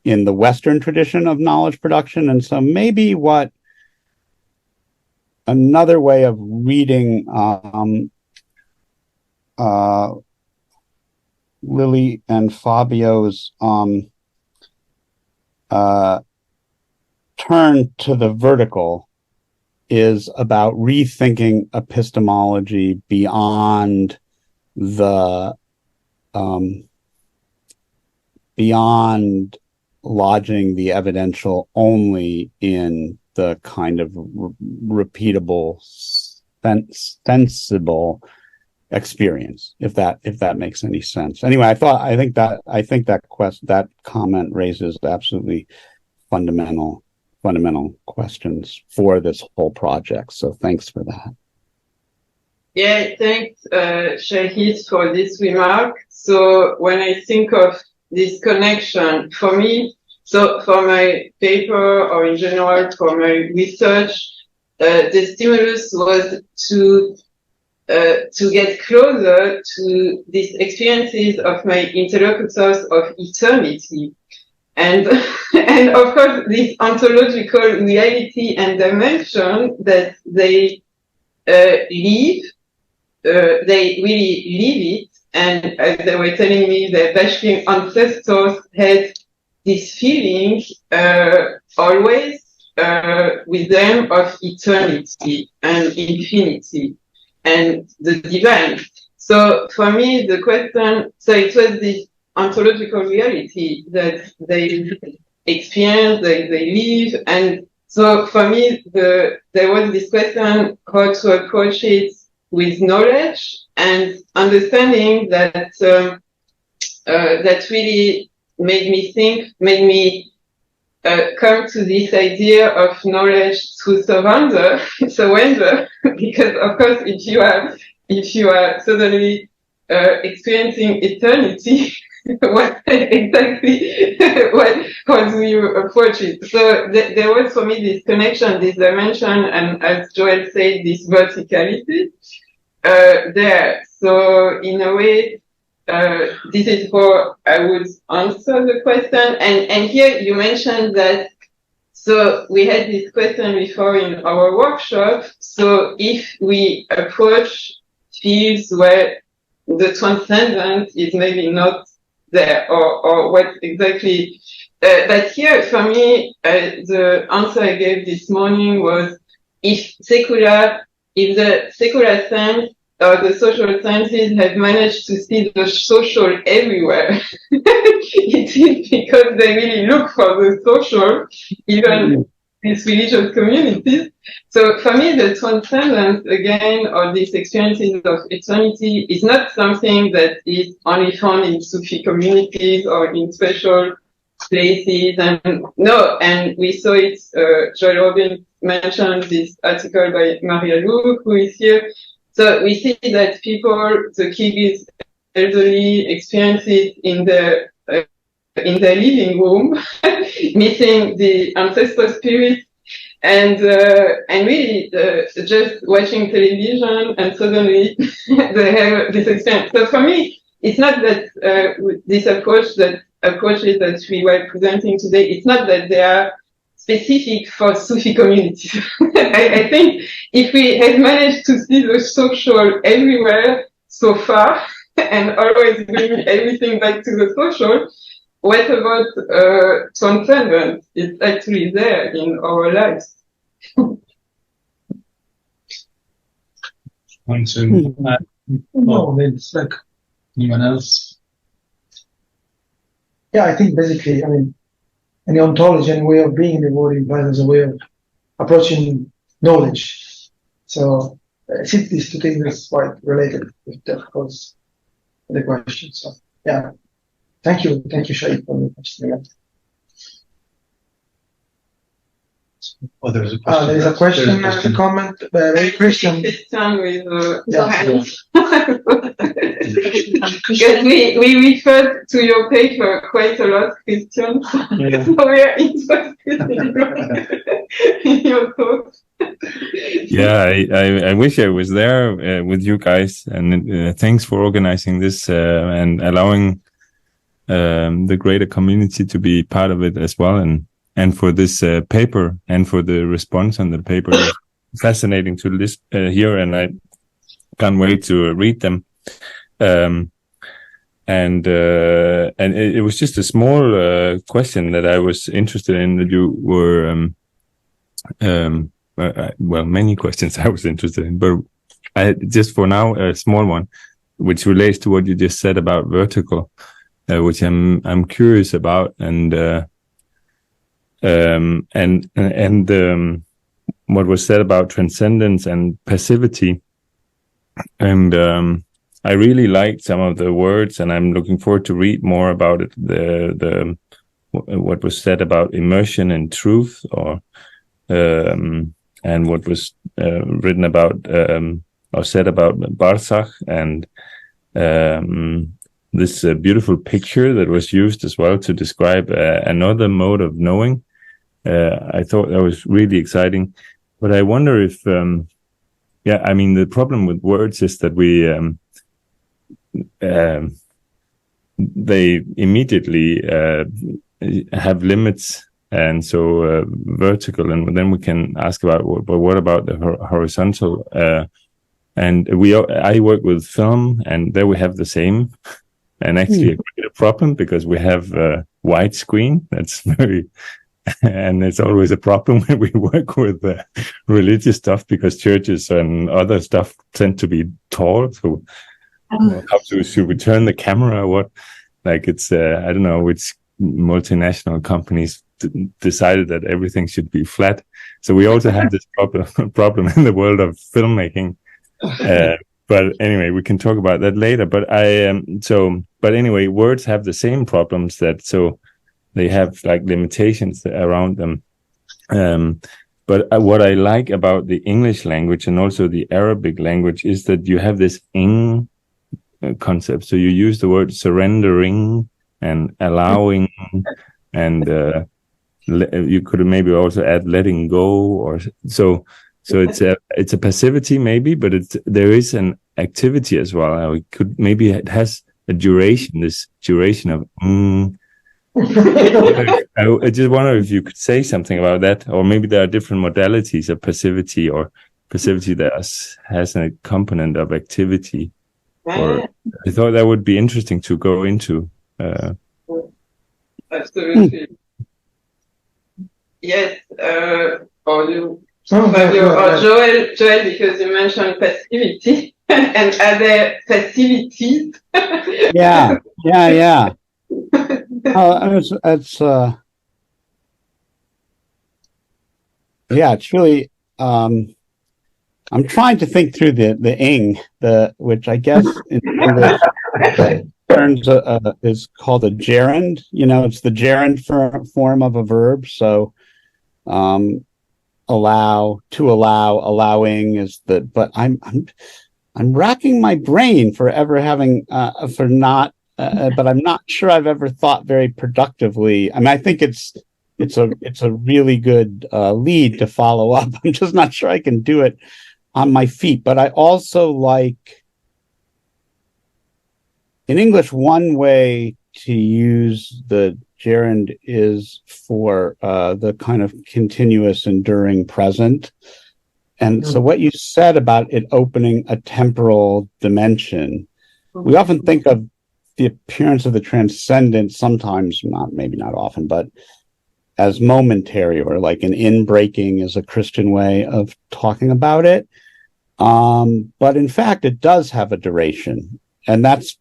S4: in the Western tradition of knowledge production. And so maybe what another way of reading Lili and Fabio's turn to the vertical is about rethinking epistemology beyond beyond lodging the evidential only in the kind of repeatable, sensible experience, if that makes any sense. Anyway, I think that comment raises absolutely fundamental questions for this whole project. So thanks for that.
S2: Yeah, thanks, Shahid, for this remark. So when I think of this connection, for me, so for my paper or in general for my research, the stimulus was to get closer to these experiences of my interlocutors of eternity. And of course, this ontological reality and dimension that they live, they really live it. And as they were telling me, the Bashkir ancestors had this feeling always with them of eternity and infinity and the divine. So for me, the question, so it was this ontological reality that they experience, they live. And so for me, there was this question how to approach it with knowledge and understanding that that really made me come to this idea of knowledge through surrender, because of course, if you are suddenly experiencing eternity, how do you approach it? So there was for me this connection, this dimension, and as Joel said, this verticality there. So in a way, this is how I would answer the question. And here you mentioned that, so we had this question before in our workshop. So if we approach fields where the transcendent is maybe not there, or what exactly. But here, for me, the answer I gave this morning was if the secular science or the social sciences have managed to see the social everywhere, it is because they really look for the social, even these religious communities. So for me, the transcendence, again, or these experiences of eternity is not something that is only found in Sufi communities or in special places. And we saw it, Joy Robbins mentioned this article by Maria Lu, who is here. So we see that people, the Kyrgyz elderly, experience it in their living room, missing the ancestral spirit, and really just watching television, and suddenly they have this experience. So for me, it's not that this approaches that we were presenting today, it's not that they are specific for Sufi communities. I think if we have managed to see the social everywhere so far, and always bring everything back to the social, what about transcendence? It's actually there in our lives.
S3: Want to add?
S1: No, it's like,
S3: Anyone else?
S1: yeah, I think basically, I mean, any ontology and way of being in the world implies as a way of approaching knowledge. So I think these two things are quite related with the, of course, the question. So yeah, thank you, Shahid, for the question.
S7: Oh, there's a question.
S1: There is a question, a comment, Christian.
S2: Because we referred to your paper quite a lot, Christian.
S3: Yeah.
S2: So we are interested in your thoughts.
S7: Yeah, I wish I was there with you guys, and thanks for organizing this and allowing the greater community to be part of it as well, and for this paper and for the response on the paper. Fascinating to listen here, and I can't wait to read them. And it was just a small question that I was interested in, that you were well, many questions I was interested in, but I just for now a small one, which relates to what you just said about vertical, which I'm curious about, and what was said about transcendence and passivity, and I really liked some of the words, and I'm looking forward to read more about it. The what was said about immersion and truth, or and what was written about or said about Barzakh, and this beautiful picture that was used as well to describe another mode of knowing. I thought that was really exciting, but I wonder if, I mean, the problem with words is that they immediately have limits, and so vertical, and then we can ask about what about the horizontal? And I work with film, and there we have the same, and actually a problem because we have widescreen. That's very, and it's always a problem when we work with religious stuff, because churches and other stuff tend to be tall. So should we turn the camera or what? Like it's I don't know which multinational companies decided that everything should be flat. So we also have this problem in the world of filmmaking. But anyway, we can talk about that later. But but anyway, words have the same problems, that so they have like limitations around them. But what I like about the English language and also the Arabic language is that you have this ing concept. So you use the word surrendering and allowing, and you could maybe also add letting go, or so it's a passivity maybe, but there is an activity as well. It has a duration, this duration of I just wonder if you could say something about that, or maybe there are different modalities of passivity, or passivity that has a component of activity. Or I thought that would be interesting to go into.
S2: Absolutely. Yes. Or you, Fabio, or Joel, because you mentioned passivity and other facilities.
S4: Yeah. It's it's really. I'm trying to think through the ing, which I guess in English terms is called a gerund. It's the gerund form of a verb. So, allowing is but I'm racking my brain for ever having but I'm not sure I've ever thought very productively. I mean, I think it's a really good lead to follow up. I'm just not sure I can do it on my feet. But I also like, in English, one way to use the gerund is for the kind of continuous, enduring present. And so what you said about it opening a temporal dimension, we often think of the appearance of the transcendent, sometimes maybe not often, but as momentary, or like an in-breaking is a Christian way of talking about it. But in fact, it does have a duration. And that's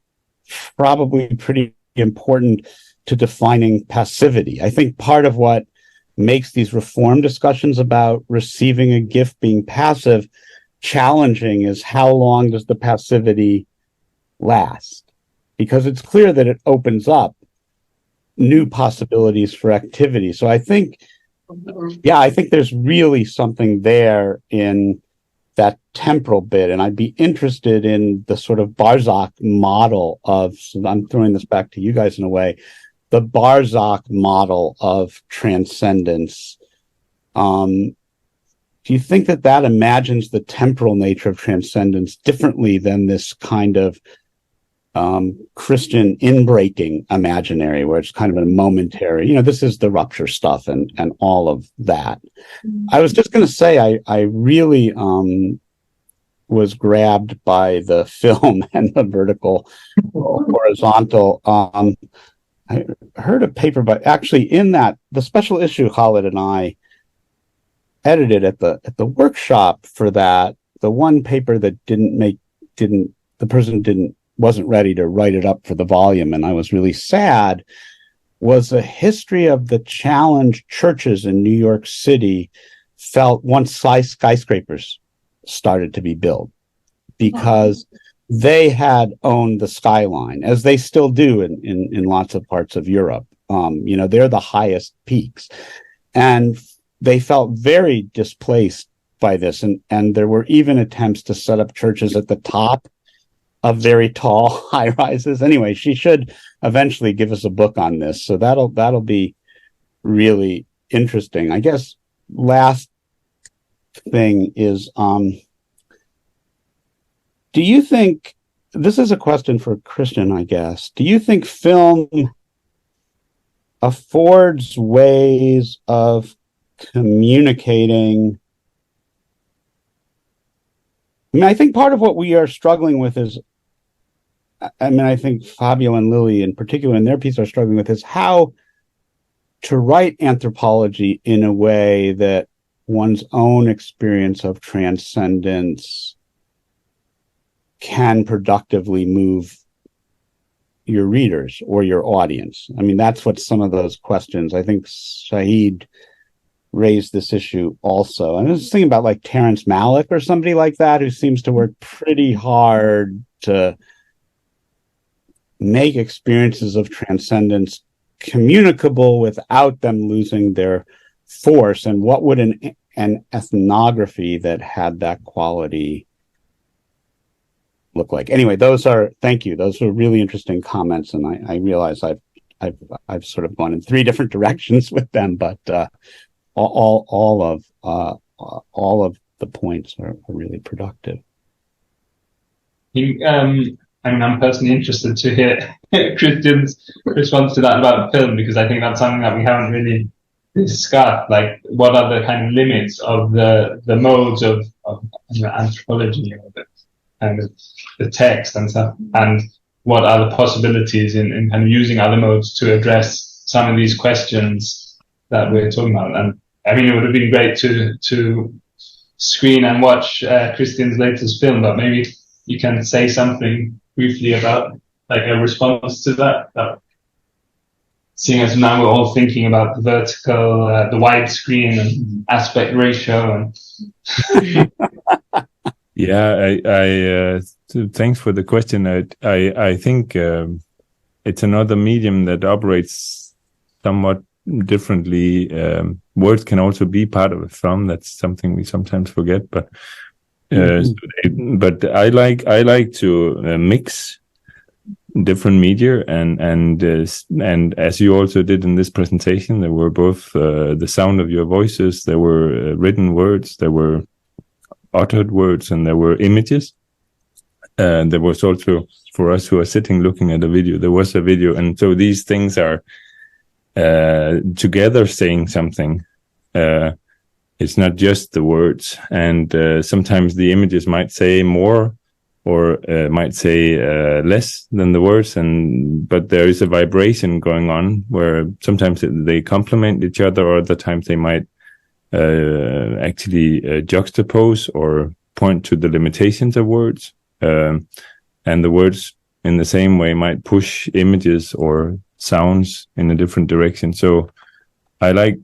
S4: probably pretty important to defining passivity. I think part of what makes these reform discussions about receiving a gift being passive challenging is how long does the passivity last? Because it's clear that it opens up new possibilities for activity. So I think there's really something there in that temporal bit. And I'd be interested in the sort of Barzakh model of, so I'm throwing this back to you guys in a way, the Barzakh model of transcendence. Do you think that imagines the temporal nature of transcendence differently than this kind of Christian in-breaking imaginary, where it's kind of a momentary, this is the rupture stuff and all of that? I was just going to say, I really was grabbed by the film and the vertical horizontal. I heard a paper, but actually in that, the special issue Khalid and I edited at the workshop for that, the one paper that wasn't ready to write it up for the volume, and I was really sad, was a history of the challenge churches in New York City felt once skyscrapers started to be built, because they had owned the skyline, as they still do in lots of parts of Europe. They're the highest peaks. And they felt very displaced by this. And there were even attempts to set up churches at the top of very tall high rises. Anyway, she should eventually give us a book on this. So that'll be really interesting. I guess last thing is, do you think, this is a question for Christian, I guess, do you think film affords ways of communicating? I mean, I think part of what we are struggling with is, I think Fabio and Lili in particular in their piece are struggling with, is how to write anthropology in a way that one's own experience of transcendence can productively move your readers or your audience. I mean, that's what some of those questions, I think Saeed raised this issue also. And I was thinking about like Terrence Malick or somebody like that, who seems to work pretty hard to make experiences of transcendence communicable without them losing their force. And what would an ethnography that had that quality look like? Anyway, thank you. Those are really interesting comments. And I realize I've sort of gone in three different directions with them, but all of the points are really productive.
S3: I'm personally interested to hear Christian's response to that about film, because I think that's something that we haven't really discussed. Like, what are the kind of limits of the modes of anthropology, or the text and stuff? And what are the possibilities in kind of using other modes to address some of these questions that we're talking about. And I mean, it would have been great to screen and watch Christian's latest film, but maybe you can say something briefly about like a response to that. Seeing as now we're all thinking about the vertical, the widescreen and aspect ratio. And
S7: Yeah, thanks for the question. I think it's another medium that operates somewhat differently. Words can also be part of a film. That's something we sometimes forget. But but I like to mix different media, and as you also did in this presentation, there were both the sound of your voices, there were written words, there were uttered words, and there were images. And there was also, for us who are sitting looking at a video, there was a video, and so these things are together saying something. It's not just the words, and sometimes the images might say more or might say less than the words, but there is a vibration going on where sometimes they complement each other, or other times they might actually juxtapose or point to the limitations of words, and the words in the same way might push images or sounds in a different direction. So I like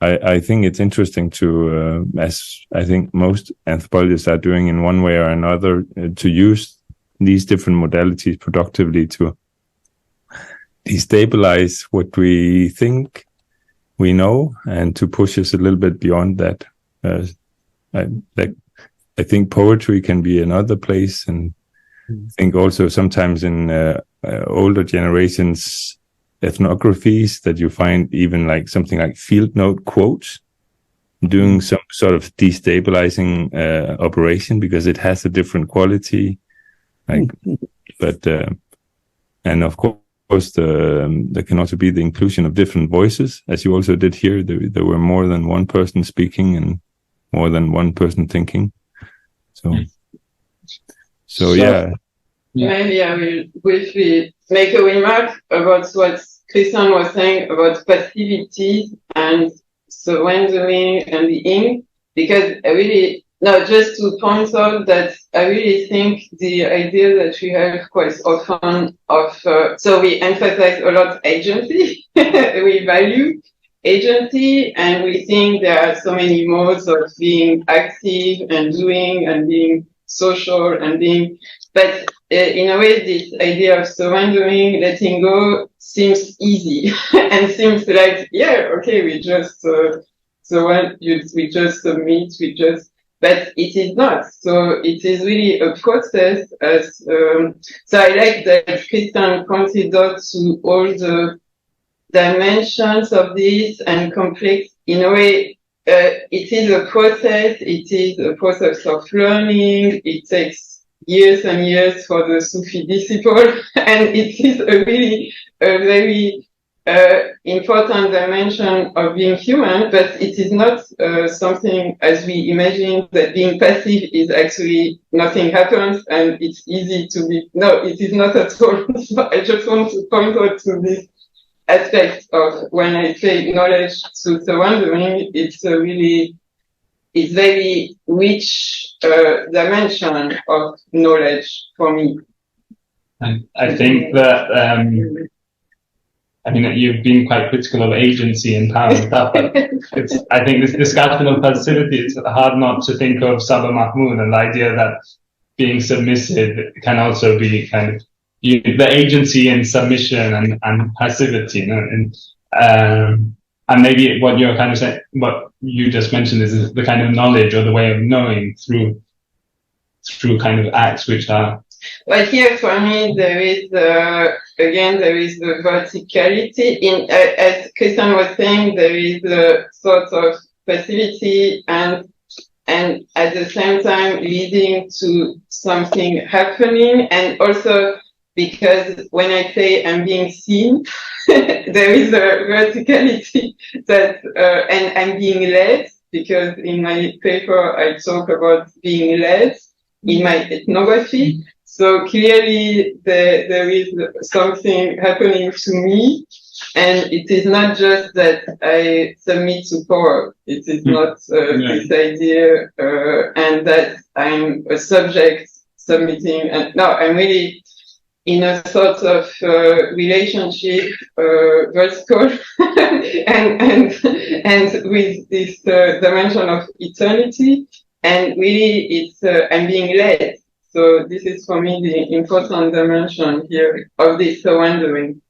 S7: I think it's interesting to, as I think most anthropologists are doing in one way or another, to use these different modalities productively to destabilize what we think we know and to push us a little bit beyond that. I think poetry can be another place, and I think also sometimes in older generations, ethnographies, that you find even like something like field note quotes doing some sort of destabilizing operation, because it has a different quality. But and of course there can also be the inclusion of different voices, as you also did here. There were more than one person speaking and more than one person thinking. So yeah.
S2: Maybe I will briefly make a remark about what Christian was saying about passivity and surrendering and being, because I really, no, just to point out that I really think the idea that we have quite often of, so we emphasize a lot agency, we value agency, and we think there are so many modes of being active and doing and being social and being, but in a way, this idea of surrendering, letting go, seems easy and seems like, yeah, okay, we just we just submit, but it is not. So it is really a process. So I like that Christian pointed out to all the dimensions of this and complex. In a way, it is a process. It is a process of learning. It takes years and years for the Sufi disciple, and it is a very important dimension of being human, but it is not something as we imagine, that being passive is actually nothing happens and it's easy to be. No, it is not at all. So I just want to point out to this aspect of when I say knowledge to surrendering, it's very rich dimension of knowledge for me.
S3: And I think that, I mean, you've been quite critical of agency and power and stuff, but I think this discussion of passivity, it's hard not to think of Sabah Mahmood and the idea that being submissive can also be kind of the agency and submission and passivity, you know, and maybe what you're kind of saying, what you just mentioned is the kind of knowledge or the way of knowing through kind of acts which are.
S2: But here for me, there is the verticality as Christian was saying, there is a sort of passivity and at the same time leading to something happening, and also because when I say I'm being seen, there is a verticality that, and I'm being led, because in my paper I talk about being led in my ethnography. So clearly there is something happening to me, and it is not just that I submit to power. It is not this idea, and that I'm a subject submitting. And no, I'm really in a sort of relationship, vertical, and with this dimension of eternity. And really, it's I'm being led. So this is for me the important dimension here of this surrendering.